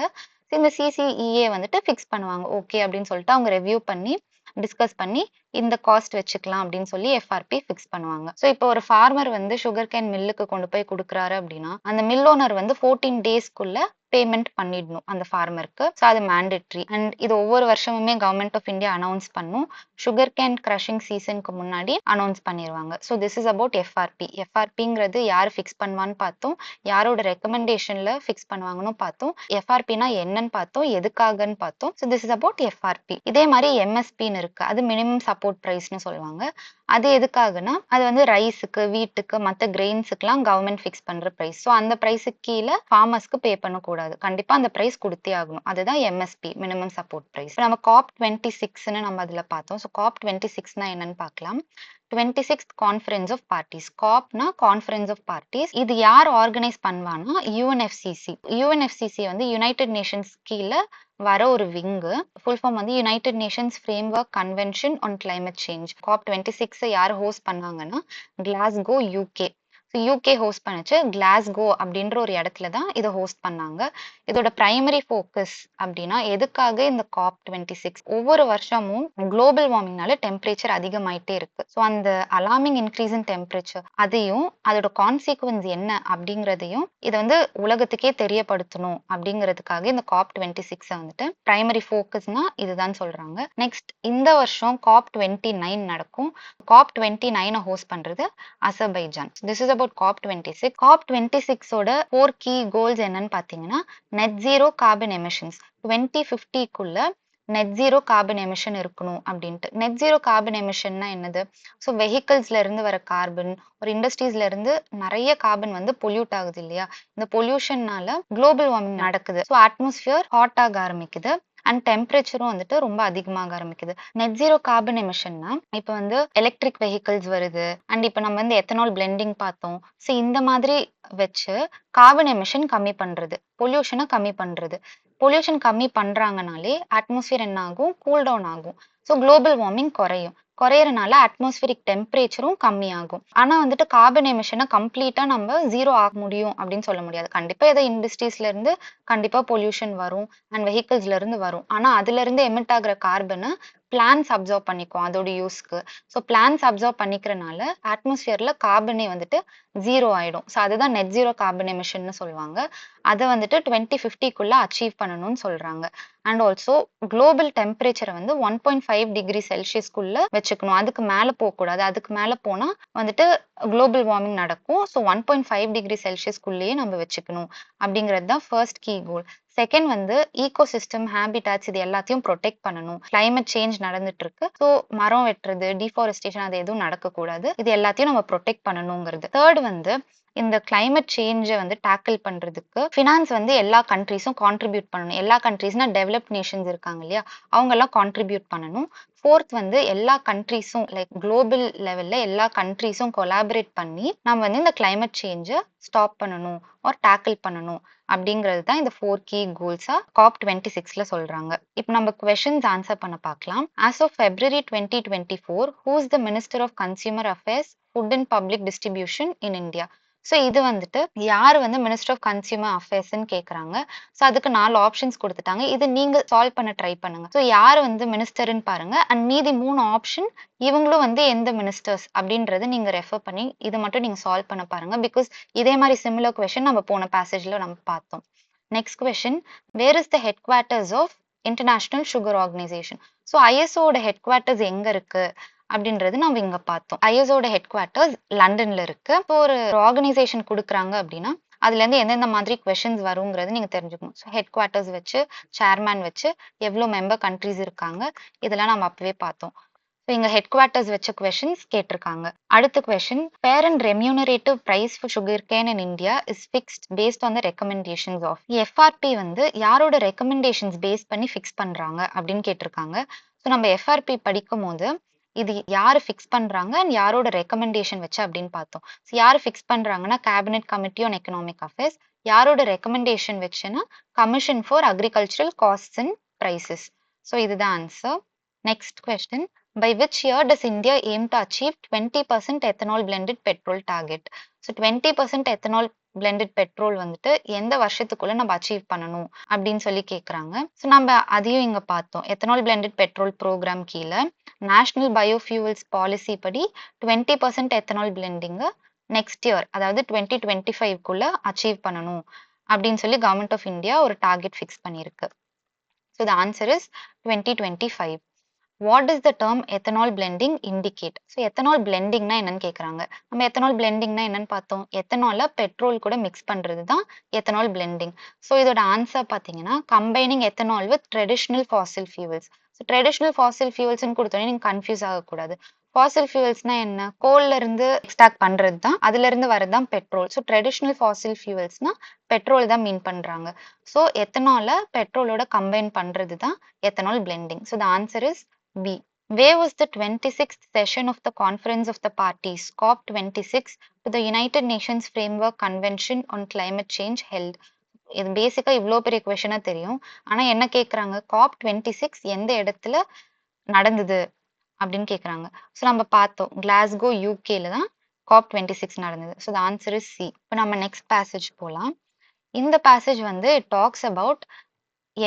இந்த CCEA வந்துட்டு ஃபிக்ஸ் பண்ணுவாங்க. ஓகே அப்படின்னு சொல்லிட்டு அவங்க ரிவ்யூ பண்ணி டிஸ்கஸ் பண்ணி இந்த காஸ்ட் வச்சுக்கலாம் அப்படின்னு சொல்லி FRP ஃபிக்ஸ் பண்ணுவாங்க. ஸோ இப்போ ஒரு ஃபார்மர் வந்து சுகர் கேன் மில்லுக்கு கொண்டு போய் கொடுக்குறாரு அப்படின்னா, அந்த மில் ஓனர் வந்து 14 டேஸ்க்குள்ள பேமெண்ட் பண்ணிடணும் அந்த ஃபார்மருக்கு. ஸோ அது மேண்டேட்ரி. அண்ட் இது ஒவ்வொரு வருஷமுமே கவர்மெண்ட் ஆஃப் இந்தியா அனௌன்ஸ் பண்ணும். சுகர் கேன் கிரஷிங் சீசனுக்கு முன்னாடி அனௌன்ஸ் பண்ணிடுவாங்க. So this is about FRP. FRPங்கிறது யார் ஃபிக்ஸ் பண்ணுவான்னு பார்த்தோம், யாரோட ரெக்கமெண்டேஷன்ல ஃபிக்ஸ் பண்ணுவாங்கன்னு பார்த்தோம், FRPனா என்னன்னு பார்த்தோம், எதுக்காகன்னு பார்த்தோம். So this is about FRP. இதே மாதிரி MSPன்னு இருக்கு, அது மினிமம் சப்போர்ட் பிரைஸ்னு சொல்லுவாங்க. அது எதுக்காகனா, அது வந்து ரைஸுக்கு, வீட்டுக்கு, மற்ற கிரெயின்ஸுக்குலாம் கவர்மெண்ட் ஃபிக்ஸ் பண்ற பிரைஸ். ஸோ அந்த பிரைஸுக்கு கீழே ஃபார்மர்ஸ்க்கு பே பண்ணக்கூடாது, கண்டிப்பா அந்த பிரைஸ் கொடுத்தே ஆகணும். அதுதான் MSP, மினிமம் சப்போர்ட் பிரைஸ். நம்ம COP26ன்னு நம்ம அதுல பார்த்தோம். ஸோ COP26னா என்னன்னு பார்க்கலாம். 26th conference of parties. காப்னா கான்ஃபரன்ஸ் ஆஃப் பார்ட்டிஸ். இது யார் ஆர்கனைஸ் பண்ணுவான்னா UNFCC. UNFCC வந்து யுனைடெட் நேஷன்ஸ் கீழே வர ஒரு விங்கு. ஃபுல் ஃபார்ம் வந்து United Nations framework convention on climate change. COP26 யார் ஹோஸ்ட் பண்ணாங்கன்னா, கிளாஸ்கோ, UK. UK ஹோஸ்ட் பண்ணுச்சு. கிளாஸ்கோ அப்படின்ற ஒரு இடத்துல தான் இதை ஹோஸ்ட் பண்ணாங்க. இதோட பிரைமரி ஃபோக்கஸ் அப்படின்னா, எதுக்காக இந்த COP26? ஒவ்வொரு வருஷமும் குளோபல் வார்மிங்னால டெம்பரேச்சர் அதிகமாயிட்டே இருக்கு. ஸோ அந்த அலார்மிங் இன்க்ரீஸ் இன் டெம்பரேச்சர் அதையும் அதோட கான்சிக்வன்ஸ் என்ன அப்படிங்கிறதையும் இதை வந்து உலகத்துக்கே தெரியப்படுத்தணும் அப்படிங்கிறதுக்காக இந்த COP26 வந்துட்டு பிரைமரி ஃபோக்கஸ்னா இதுதான் சொல்றாங்க. நெக்ஸ்ட் இந்த வருஷம் COP29 நடக்கும். COP29 ஹோஸ்ட் பண்றது Azerbaijan. This is about COP26. COP26 ஓட 4 key goals என்னன்னு பார்த்தீங்கன்னா, net zero carbon emissions 2050க்குள்ள நெட் ஜீரோ கார்பன் எமிஷன் இருக்கணும் அப்படின்ட்டு. நெட் ஜீரோ கார்பன் எமிஷன்னா என்னது? ஸோ வெஹிக்கிள்ஸ்ல இருந்து வர கார்பன், ஒரு இண்டஸ்ட்ரீஸ்ல இருந்து நிறைய கார்பன் வந்து பொல்யூட் ஆகுது இல்லையா? இந்த பொல்யூஷன்னால குளோபல் வார்மிங் நடக்குது. ஸோ அட்மாஸ்பியர் ஹாட் ஆக ஆரம்பிக்குது அண்ட் டெம்பரேச்சரும் வந்துட்டு ரொம்ப அதிகமாக ஆரம்பிக்குது. நெட் ஜீரோ கார்பன் எமிஷன்னா இப்போ வந்து எலக்ட்ரிக் வெஹிக்கிள்ஸ் வருது அண்ட் இப்போ நம்ம வந்து எத்தனால் பிளெண்டிங் பார்த்தோம். ஸோ இந்த மாதிரி வச்சு கார்பன் எமிஷன் கம்மி பண்றது, பொல்யூஷனை கம்மி பண்றது. பொல்யூஷன் கம்மி பண்றாங்கனாலே அட்மாஸ்பியர் என்ன ஆகும்? கூல் டவுன் ஆகும். ஸோ குளோபல் வார்மிங் குறையும். குறையறனால அட்மாஸ்பியரிக் டெம்பரேச்சரும் கம்மியாகும். ஆனா வந்துட்டு கார்பன் எமிஷனை கம்ப்ளீட்டா நம்ம ஜீரோ ஆக முடியும் அப்படின்னு சொல்ல முடியாது. கண்டிப்பா ஏதோ இண்டஸ்ட்ரீஸ்ல இருந்து கண்டிப்பா பொல்யூஷன் வரும் அண்ட் வெஹிக்கிள்ஸ்ல இருந்து வரும். ஆனா அதுல இருந்து எமிட் ஆகுற கார்பனை பிளான்ஸ் அப்சர்வ் பண்ணிக்கும் அதோட யூஸ்க்கு. ஸோ பிளான்ஸ் அப்சர்வ் பண்ணிக்கிறனால அட்மாஸ்பியர்ல கார்பனே வந்துட்டு ஜீரோ ஆயிடும். ஸோ அதுதான் நெட் ஜீரோ கார்பன் எமிஷன்னு சொல்லுவாங்க. அதை வந்துட்டு 2050க்குள்ள அச்சீவ் பண்ணணும்னு சொல்றாங்க. அண்ட் ஆல்சோ குளோபல் டெம்பரேச்சரை வந்து 1.5°C வச்சுக்கணும். அதுக்கு மேல போகக்கூடாது. அதுக்கு மேல போனா வந்துட்டு குளோபல் வார்மிங் நடக்கும். ஸோ 1.5°C நம்ம வச்சுக்கணும் அப்படிங்கிறது தான் ஃபர்ஸ்ட் கீ கோல். செகண்ட் வந்து ஈகோசிஸ்டம், ஹேபிடாட்ஸ் இது எல்லாத்தையும் ப்ரொடெக்ட் பண்ணணும். கிளைமேட் சேஞ்ச் நடந்துட்டு இருக்கு. ஸோ மரம் வெட்டுறது, டிஃபாரஸ்டேஷன் அது எதுவும் நடக்கக்கூடாது. இது எல்லாத்தையும் நம்ம ப்ரொடெக்ட் பண்ணணுங்கிறது. தேர்ட் வந்து இந்த கிளைமேட் சேஞ்சை வந்து டேக்கிள் பண்றதுக்கு ஃபினான்ஸ் வந்து எல்லா கண்ட்ரீஸும் கான்ட்ரிபியூட் பண்ணணும். எல்லா கண்ட்ரீஸ்னா டெவலப்ட் நேஷன்ஸ் இருக்காங்க இல்லையா, அவங்க எல்லாம் கான்ட்ரிபியூட் பண்ணணும். ஃபோர்த் வந்து எல்லா கண்ட்ரீஸும் லைக் குளோபல் லெவல்ல எல்லா கண்ட்ரீஸும் கொலாபரேட் பண்ணி நம்ம வந்து இந்த கிளைமேட் சேஞ்சை ஸ்டாப் பண்ணணும் ஆர் டேக்கிள் பண்ணணும் அப்படிங்கிறது தான் இந்த 4 கீ கோல்ஸா COP26ல சொல்றாங்க. இப்போ நம்ம கொஸ்டின்ஸ் ஆன்சர் பண்ண பார்க்கலாம். As of February 2024, who is the Minister of Consumer Affairs, Food and Public Distribution in India? So இது வந்துட்டு யார் வந்து மினிஸ்டர் ஆஃப் கன்சியூமர் அஃபேர்ஸ்ன்னு கேட்குறாங்க. ஸோ அதுக்கு 4 ஆப்ஷன்ஸ் கொடுத்துட்டாங்க. இது நீங்க சால்வ் பண்ண ட்ரை பண்ணுங்க. ஸோ யார் வந்து மினிஸ்டர்ன்னு பாருங்க அண்ட் மீதி 3 ஆப்ஷன் இவங்களும் வந்து எந்த மினிஸ்டர்ஸ் அப்படின்றது நீங்க ரெஃபர் பண்ணி இது மட்டும் நீங்க சால்வ் பண்ண பாருங்க. பிகாஸ் இதே மாதிரி சிமிலர் கொஸ்டின் நம்ம போன பேசேஜ்ல நம்ம பார்த்தோம். Next question, where is the head quarters of international sugar organisation? So ஐஎஸ்ஓட ஹெட் குவார்ட்டர்ஸ் எங்க இருக்கு அப்படின்றது நம்ம இங்க பார்த்தோம். ஐஎஸ்ஓட ஹெட் குவார்ட்டர்ஸ் லண்டன்ல இருக்கு. இப்போ ஒரு ஆர்கனைசேஷன் கொடுக்குறாங்க அப்படின்னா அதுல இருந்து எந்தெந்த மாதிரி கொஸ்டின்ஸ் வருங்கிறது நீங்க தெரிஞ்சுக்கணும். ஸோ ஹெட் குவார்ட்டர்ஸ் வச்சு, சேர்மேன் வச்சு, எவ்வளோ மெம்பர் கண்ட்ரிஸ் இருக்காங்க, இதெல்லாம் நம்ம அப்பவே பார்த்தோம். ஸோ இங்க ஹெட் குவார்ட்டர்ஸ் வச்ச கொஸ்டின்ஸ் கேட்டிருக்காங்க. அடுத்த question, fair and remunerative price for sugar cane in India is fixed based on the recommendations of. FRP வந்து யாரோட ரெக்கமெண்டேஷன்ஸ் பேஸ் பண்ணி ஃபிக்ஸ் பண்றாங்க அப்படின்னு கேட்டிருக்காங்க. ஸோ நம்ம எஃப்ஆர்பி படிக்கும் போது இது யாரு ஃபிக்ஸ் பண்றாங்க அண்ட் யாரோட ரெக்கமெண்டேஷன் வச்சு அப்படின்னு பார்த்தோம். ஸோ யாரு ஃபிக்ஸ் பண்றாங்கன்னா cabinet committee on economic affairs. யாரோட ரெக்கமெண்டேஷன் வச்சுன்னா commission for agricultural costs and prices. So இதுதான் answer. Next question, by which year does India aim to achieve 20% ethanol blended petrol target? So 20% ethanol blended petrol வந்துட்டு எந்த வருஷத்துக்குள்ள நம்ம achieve பண்ணணும் அப்படின்னு சொல்லி கேட்குறாங்க. ஸோ நம்ம அதையும் இங்க பார்த்தோம். எத்தனால் blended petrol ப்ரோக்ராம் கீழே நேஷனல் பயோஃபியூவல்ஸ் பாலிசி படி 20% எத்தனால் பிளெண்டிங் நெக்ஸ்ட் இயர் அதாவது 2025க்குள்ள அச்சீவ் பண்ணணும் அப்படின்னு சொல்லி கவர்மெண்ட் ஆஃப் இந்தியா ஒரு டார்கெட் ஃபிக்ஸ் பண்ணியிருக்கு. So the answer is 2025. What is the term ethanol blending indicate? So ethanol பிளெண்டிங்னா என்னன்னு கேட்குறாங்க. நம்ம எத்தனால் பிளெண்டிங்னா என்னன்னு பார்த்தோம். எத்தனால பெட்ரோல் கூட மிக்ஸ் பண்ணுறது தான் எத்தனால் பிளெண்டிங். ஸோ இதோட ஆன்சர் பார்த்தீங்கன்னா combining ethanol with traditional fossil fuels. So traditional fossil ஃபியூவல்ஸ்னு கொடுத்தோன்னே நீங்கள் கன்ஃபியூஸ் ஆகக்கூடாது. ஃபாசில் ஃபியூவல்ஸ்னா என்ன? கோல்ல இருந்து எக்ஸ்ட்ராக்ட் பண்றது தான், அதுல இருந்து வரது தான் பெட்ரோல். ஸோ ட்ரெடிஷ்னல் ஃபாசில் ஃபியூவல்ஸ்னா பெட்ரோல் தான் மீன் பண்றாங்க. ஸோ எத்தனால பெட்ரோலோட கம்பைன் பண்றது தான் ethanol blending. So the answer is B. Where was the 26th session of the Conference of the Parties, COP26, to the United Nations Framework Convention on Climate Change held? இது பேசிக்கா இவ்வளோ பெரிய கொஸ்டினா தெரியும். ஆனா என்ன கேட்குறாங்க, COP26 எந்த இடத்துல நடந்தது அப்படின்னு கேட்குறாங்க. ஸோ நம்ம பார்த்தோம் கிளாஸ்கோ யூகேல தான் COP26 நடந்தது. So the answer is C. இப்போ நம்ம நெக்ஸ்ட் பேசேஜ் போகலாம். இந்த பேசேஜ் வந்து it talks about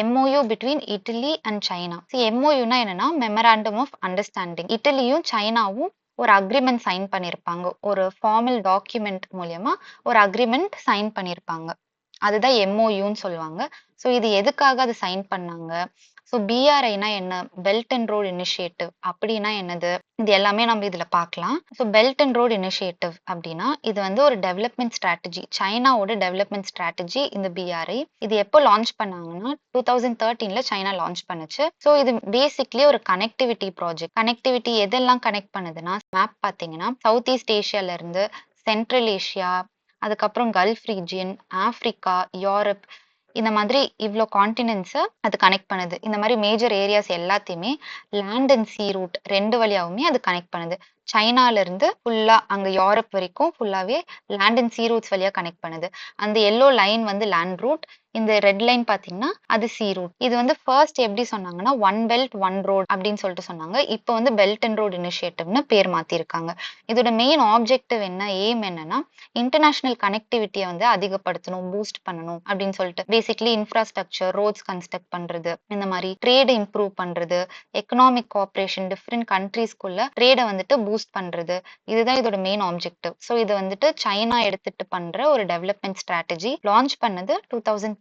MOU between Italy and China. MOUனா என்னன்னா மெமராண்டம் ஆஃப் அண்டர்ஸ்டாண்டிங். இட்டலியும் சைனாவும் ஒரு அக்ரிமெண்ட் சைன் பண்ணியிருப்பாங்க. ஒரு ஃபார்மல் டாக்குமெண்ட் மூலியமா ஒரு அக்ரிமெண்ட் சைன் பண்ணியிருப்பாங்க. அதுதான் எம்ஓயூன்னு சொல்லுவாங்க. ஸோ இது எதுக்காக அது சைன் பண்ணாங்க? ஸோ பிஆர்ஐனா என்ன? பெல்ட் அண்ட் ரோட் இனிஷியேட்டிவ் அப்படின்னா என்னது? இது எல்லாமே நம்ம இதுல பார்க்கலாம். So belt and road initiative அப்படின்னா இது வந்து ஒரு டெவலப்மெண்ட் ஸ்ட்ராட்டஜி, சைனாவோட டெவலப்மெண்ட் ஸ்ட்ராட்டஜி இந்த பிஆர்ஐ. இது எப்போ லான்ச் பண்ணாங்கன்னா 2013ல சைனா லான்ச் பண்ணுச்சு. ஸோ இது பேசிக்லி ஒரு கனெக்டிவிட்டி ப்ராஜெக்ட். கனெக்டிவிட்டி எதெல்லாம் கனெக்ட் பண்ணுதுன்னா, மேப் பார்த்தீங்கன்னா சவுத் ஈஸ்ட் ஏஷியால இருந்து சென்ட்ரல் ஏஷியா, அதுக்கப்புறம் கல்ஃப் ரீஜியன், ஆப்பிரிக்கா, யூரோப், இந்த மாதிரி இவ்வளோ கான்டினென்ட்ஸை அது கனெக்ட் பண்ணுது. இந்த மாதிரி மேஜர் ஏரியாஸ் எல்லாத்தையுமே லேண்ட் அண்ட் சீ ரூட் ரெண்டு வழியாவுமே அது கனெக்ட் பண்ணுது. சைனால இருந்து ஃபுல்லா அங்க யூரோப் வரைக்கும் ஃபுல்லாவே லேண்ட் அண்ட் சீ ரூட்ஸ் வழியா கனெக்ட் பண்ணுது. அந்த எல்லோ லைன் வந்து லேண்ட் ரூட், இந்த ரெட் லைன் பாத்தீங்கன்னா அது சீ ரூட். இது வந்து ஃபர்ஸ்ட் எப்படி சொன்னாங்கன்னா ஒன் பெல்ட் ஒன் ரோட் அப்படின்னு சொல்லிட்டு சொன்னாங்க. இப்போ வந்து பெல்ட் அண்ட் ரோட் இனிஷியேட்டிவ்னு பேர் மாத்திருக்காங்க. இதோட மெயின் ஆப்ஜெக்டிவ் என்ன, எய்ம் என்னன்னா இன்டர்நேஷனல் கனெக்டிவிட்டியை வந்து அதிகப்படுத்தணும், பூஸ்ட் பண்ணணும் அப்படின்னு சொல்லிட்டு பேசிக்லி இன்ஃப்ராஸ்ட்ரக்சர், ரோட்ஸ் கன்ஸ்ட்ரக்ட் பண்றது, இந்த மாதிரி ட்ரேட் இம்ப்ரூவ் பண்றது, எக்கனாமிக் கோஆபரேஷன், டிஃப்ரெண்ட் கண்ட்ரீஸ்குள்ள ட்ரேடை வந்துட்டு பூஸ்ட் பண்றது, இதுதான் இதோட மெயின் ஆப்ஜெக்டிவ். ஸோ இது வந்துட்டு சைனா எடுத்துட்டு பண்ற ஒரு டெவலப்மெண்ட் ஸ்ட்ராட்டஜி. லான்ச் பண்ணது 2013.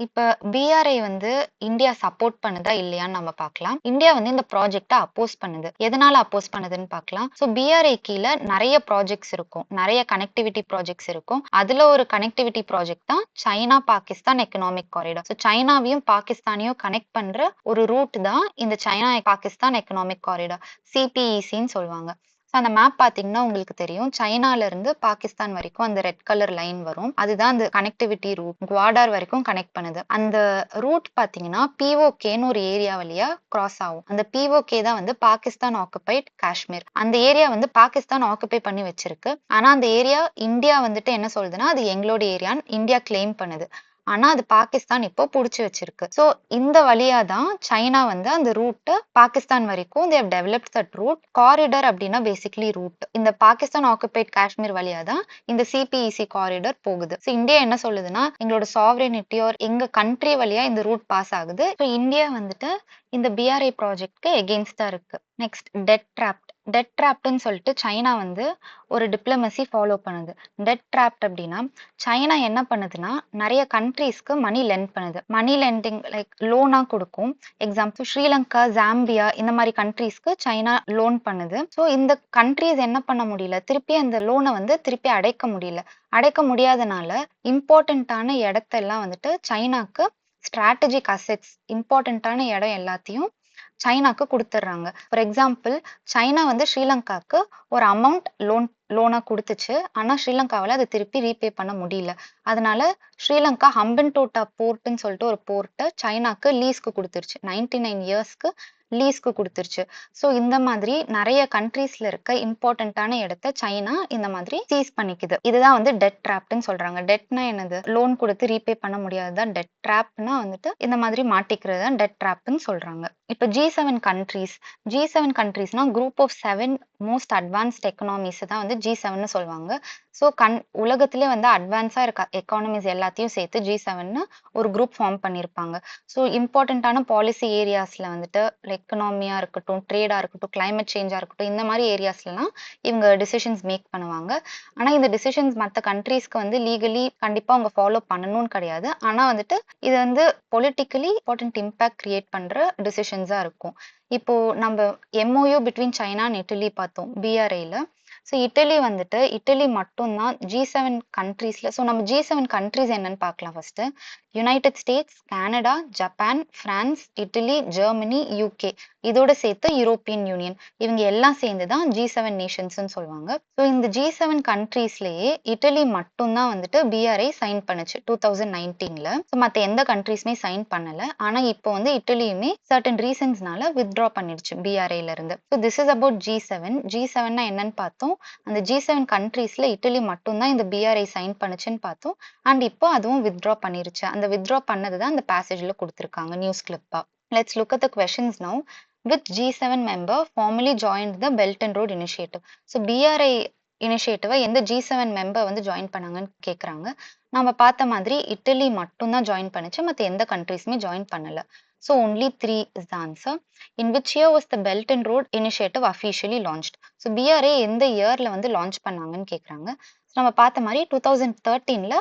இப்ப பிஆர்ஐ வந்து இந்தியா சப்போர்ட் பண்ணுதா இல்லையான்னு நம்ம பார்க்கலாம். இந்தியா வந்து இந்த ப்ராஜெக்டை அப்போஸ் பண்ணுது. எதனால அப்போஸ் பண்ணுதுன்னு பார்க்கலாம். ஸோ பிஆர்ஐ கீழே நிறைய ப்ராஜெக்ட்ஸ் இருக்கும், நிறைய கனெக்டிவிட்டி ப்ராஜெக்ட்ஸ் இருக்கும். அதுல ஒரு கனெக்டிவிட்டி ப்ராஜெக்ட் தான் China Pakistan economic corridor. So சைனாவையும் பாகிஸ்தானையும் கனெக்ட் பண்ற ஒரு ரூட் தான் இந்த சைனா பாகிஸ்தான் எக்கனாமிக் காரிடார், சிபிஇசின்னு சொல்லுவாங்க. ஸோ அந்த மேப் பார்த்தீங்கன்னா உங்களுக்கு தெரியும், சைனால இருந்து பாகிஸ்தான் வரைக்கும் அந்த ரெட் கலர் லைன் வரும். அதுதான் அந்த கனெக்டிவிட்டி ரூட், குவாடார் வரைக்கும் கனெக்ட் பண்ணுது. அந்த ரூட் பார்த்தீங்கன்னா பிஓகேன்னு ஒரு ஏரியா வழியா கிராஸ் ஆகும். அந்த பிஓகே தான் வந்து பாகிஸ்தான் ஆக்குபைட் காஷ்மீர். அந்த ஏரியா வந்து பாகிஸ்தான் ஆக்குபை பண்ணி வச்சிருக்கு. ஆனா அந்த ஏரியா இந்தியா வந்துட்டு என்ன சொல்லுதுன்னா அது எங்களோட ஏரியான்னு இந்தியா கிளைம் பண்ணுது. ஆனா அது பாகிஸ்தான் இப்போ புடிச்சு வச்சிருக்கு. சோ இந்த வழியா தான் சைனா வந்து அந்த ரூட் பாகிஸ்தான் வரைக்கும் they have developed that route. Corridor அப்படின்னா பேசிக்லி ரூட். இந்த பாகிஸ்தான் ஆக்குபைட் காஷ்மீர் வழியா தான் இந்த சிபிஇசி காரிடார் போகுது. ஸோ இந்தியா என்ன சொல்லுதுன்னா எங்களோட சாவரனிட்டி ஆர் எங்க கண்ட்ரி வழியா இந்த ரூட் பாஸ் ஆகுது. ஸோ இந்தியா வந்துட்டு இந்த பிஆர்ஐ ப்ராஜெக்ட்க்கு எகெயின்ஸ்டா இருக்கு. Next debt trap. டெட் ட்ராப்ட்னு சொல்லிட்டு சைனா வந்து ஒரு டிப்ளமசி ஃபாலோ பண்ணுது. டெட் ட்ராப்ட் அப்படின்னா சைனா என்ன பண்ணுதுன்னா நிறைய கண்ட்ரீஸ்க்கு மணி லெண்ட் பண்ணுது. மணி லெண்டிங் லைக் லோனா கொடுக்கும். எக்ஸாம்பிள் ஸ்ரீலங்கா, ஜாம்பியா இந்த மாதிரி கண்ட்ரீஸ்க்கு சைனா லோன் பண்ணுது. ஸோ இந்த கண்ட்ரீஸ் என்ன பண்ண முடியல, திருப்பி அந்த லோனை வந்து திருப்பி அடைக்க முடியல. அடைக்க முடியாதனால இம்பார்ட்டண்ட்டான இடத்தெல்லாம் வந்துட்டு சைனாக்கு ஸ்ட்ராட்டஜிக் அசெட்ஸ், இம்பார்ட்டண்ட்டான இடம் எல்லாத்தையும் சைனாக்கு கொடுத்துட்றாங்க. ஃபார் எக்ஸாம்பிள் சைனா வந்து ஸ்ரீலங்காக்கு ஒரு அமௌண்ட் லோனா கொடுத்துச்சு. ஆனா ஸ்ரீலங்காவால அதை திருப்பி ரீபே பண்ண முடியல. அதனால ஸ்ரீலங்கா ஹம்பன்டோட்டா போர்ட்னு சொல்லிட்டு ஒரு போர்ட்டை சைனாக்கு லீஸ்க்கு கொடுத்துருச்சு. 99 இயர்ஸ்க்கு லீஸ்க்கு கொடுத்துருச்சு. ஸோ இந்த மாதிரி நிறைய கண்ட்ரீஸ்ல இருக்க இம்பார்ட்டண்ட்டான இடத்த சைனா இந்த மாதிரி சீஸ் பண்ணிக்குது. இதுதான் வந்து டெட் ட்ராப்னு சொல்றாங்க. டெட்னா என்னது, லோன் கொடுத்து ரீபே பண்ண முடியாதுதான் டெட். ட்ராப்னா வந்துட்டு இந்த மாதிரி மாட்டிக்கிறது தான் டெட் ட்ராப்னு சொல்றாங்க. இப்போ G7 கண்ட்ரீஸ், G7 கண்ட்ரீஸ்னா group of 7 most advanced economies தான் வந்து G7ன்னு சொல்லுவாங்க. ஸோ உலகத்திலே வந்து அட்வான்ஸா இருக்க எக்கானமிஸ் எல்லாத்தையும் சேர்த்து G7ன்னு ஒரு குரூப் ஃபார்ம் பண்ணியிருப்பாங்க. ஸோ இம்பார்ட்டண்ட்டான பாலிசி ஏரியாஸ்ல வந்துட்டு எக்கனாமியா இருக்கட்டும், ட்ரேடா இருக்கட்டும், கிளைமேட் சேஞ்சா இருக்கட்டும், இந்த மாதிரி ஏரியாஸ்லாம் இவங்க டிசிஷன்ஸ் மேக் பண்ணுவாங்க. ஆனா இந்த டிசிஷன்ஸ் மற்ற கண்ட்ரீஸ்க்கு வந்து லீகலி கண்டிப்பா அவங்க ஃபாலோ பண்ணணும்னு கிடையாது. ஆனா வந்துட்டு இது வந்து பொலிட்டிக்கலி இம்பார்ட்டன்ட் இம்பாக்ட் கிரியேட் பண்ற டிசிஷன்ஸா இருக்கும். இப்போ நம்ம MoU between China and idli பார்த்தோம் பிஆர்ஐல. ஸோ இட்டலி மட்டும்தான் G7 கண்ட்ரீஸ்ல. ஸோ நம்ம G7 கண்ட்ரீஸ் என்னன்னு பார்க்கலாம். First United States, Canada, Japan, France, Italy, Germany, UK, இதோட சேர்த்து யூரோப்பியன் யூனியன், இவங்க எல்லாம் சேர்ந்து தான் G7 நேஷன்ஸ்னு சொல்லுவாங்க. ஸோ இந்த G7 கண்ட்ரீஸ்லயே இட்டலி மட்டும்தான் வந்துட்டு பிஆர்ஐ சைன் பண்ணுச்சு 2019ல. ஸோ மற்ற எந்த கண்ட்ரீஸ்மே சைன் பண்ணல. ஆனா இப்போ வந்து இட்டலியுமே சர்டன் ரீசன்ஸ்னால வித்ட்ரா பண்ணிடுச்சு பிஆர்ஐல இருந்து. ஸோ திஸ் இஸ் அபவுட் G7னா என்னன்னு பார்த்தோம். அந்த G7 கண்ட்ரீஸ்ல இட்டலி மட்டும்தான் இந்த பிஆர்ஐ சைன் பண்ணுச்சுன்னு பார்த்தோம். அண்ட் இப்போ அதுவும் வித்ட்ரா பண்ணிருச்சு. அந்த வித்ட்ரா பண்ணது தான் அந்த பேசேஜ்ல கொடுத்துருக்காங்க நியூஸ் கிளிப்பா. Let's look at the questions now. Which G7 member formally joined the Belt and Road Initiative? So BRI இனிஷியேட்டிவை எந்த G7 மெம்பர் வந்து ஜாயின் பண்ணாங்கன்னு கேட்குறாங்க. நம்ம பார்த்த மாதிரி இட்டலி மட்டும்தான் ஜாயின் பண்ணுச்சு, மற்ற எந்த கண்ட்ரீஸுமே ஜாயின் பண்ணல. So only 3 is the answer. In which year was the Belt and Road Initiative officially launched? So PRI எந்த இயர்ல வந்து லான்ச் பண்ணாங்கன்னு கேட்குறாங்க. நம்ம பார்த்த மாதிரி 2013ல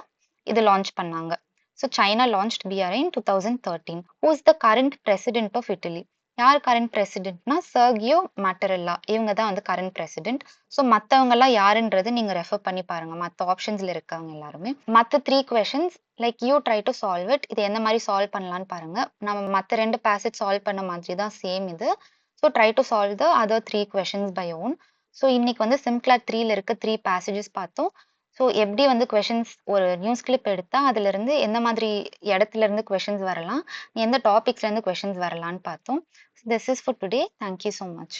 இது லான்ச் பண்ணாங்க. So China launched BRI in 2013. Who is the current president of Italy? யார் கரண்ட் பிரசிடென்ட்னா சர்கியோ மேட்டரெல்லா. இவங்க தான் வந்து கரண்ட் பிரசிடென்ட். ஸோ மற்றவங்கலாம் யாருன்றது நீங்க ரெஃபர் பண்ணி பாருங்க. மற்ற ஆப்ஷன்ஸ்ல இருக்காங்க எல்லாருமே. மற்ற 3 questions like you try to solve it. இது எந்த மாதிரி சால்வ் பண்ணலாம்னு பாருங்க. நம்ம மற்ற 2 பேசேஜ் சால்வ் பண்ண மாதிரி தான் சேம் இது. So try to solve the other 3 questions by one. So இன்னைக்கு வந்து சிம்கிளாட் 3ல இருக்க 3 பேசேஜஸ் பார்த்தோம். ஸோ எப்படி வந்து கொஷின்ஸ் ஒரு நியூஸ் கிளிப் எடுத்தா அதுல இருந்து எந்த மாதிரி இடத்துல இருந்து கொஷின்ஸ் வரலாம், எந்த டாபிக்ஸ்ல இருந்து கொஷின்ஸ் வரலாம்னு பார்த்தோம். This is for today. Thank you so much.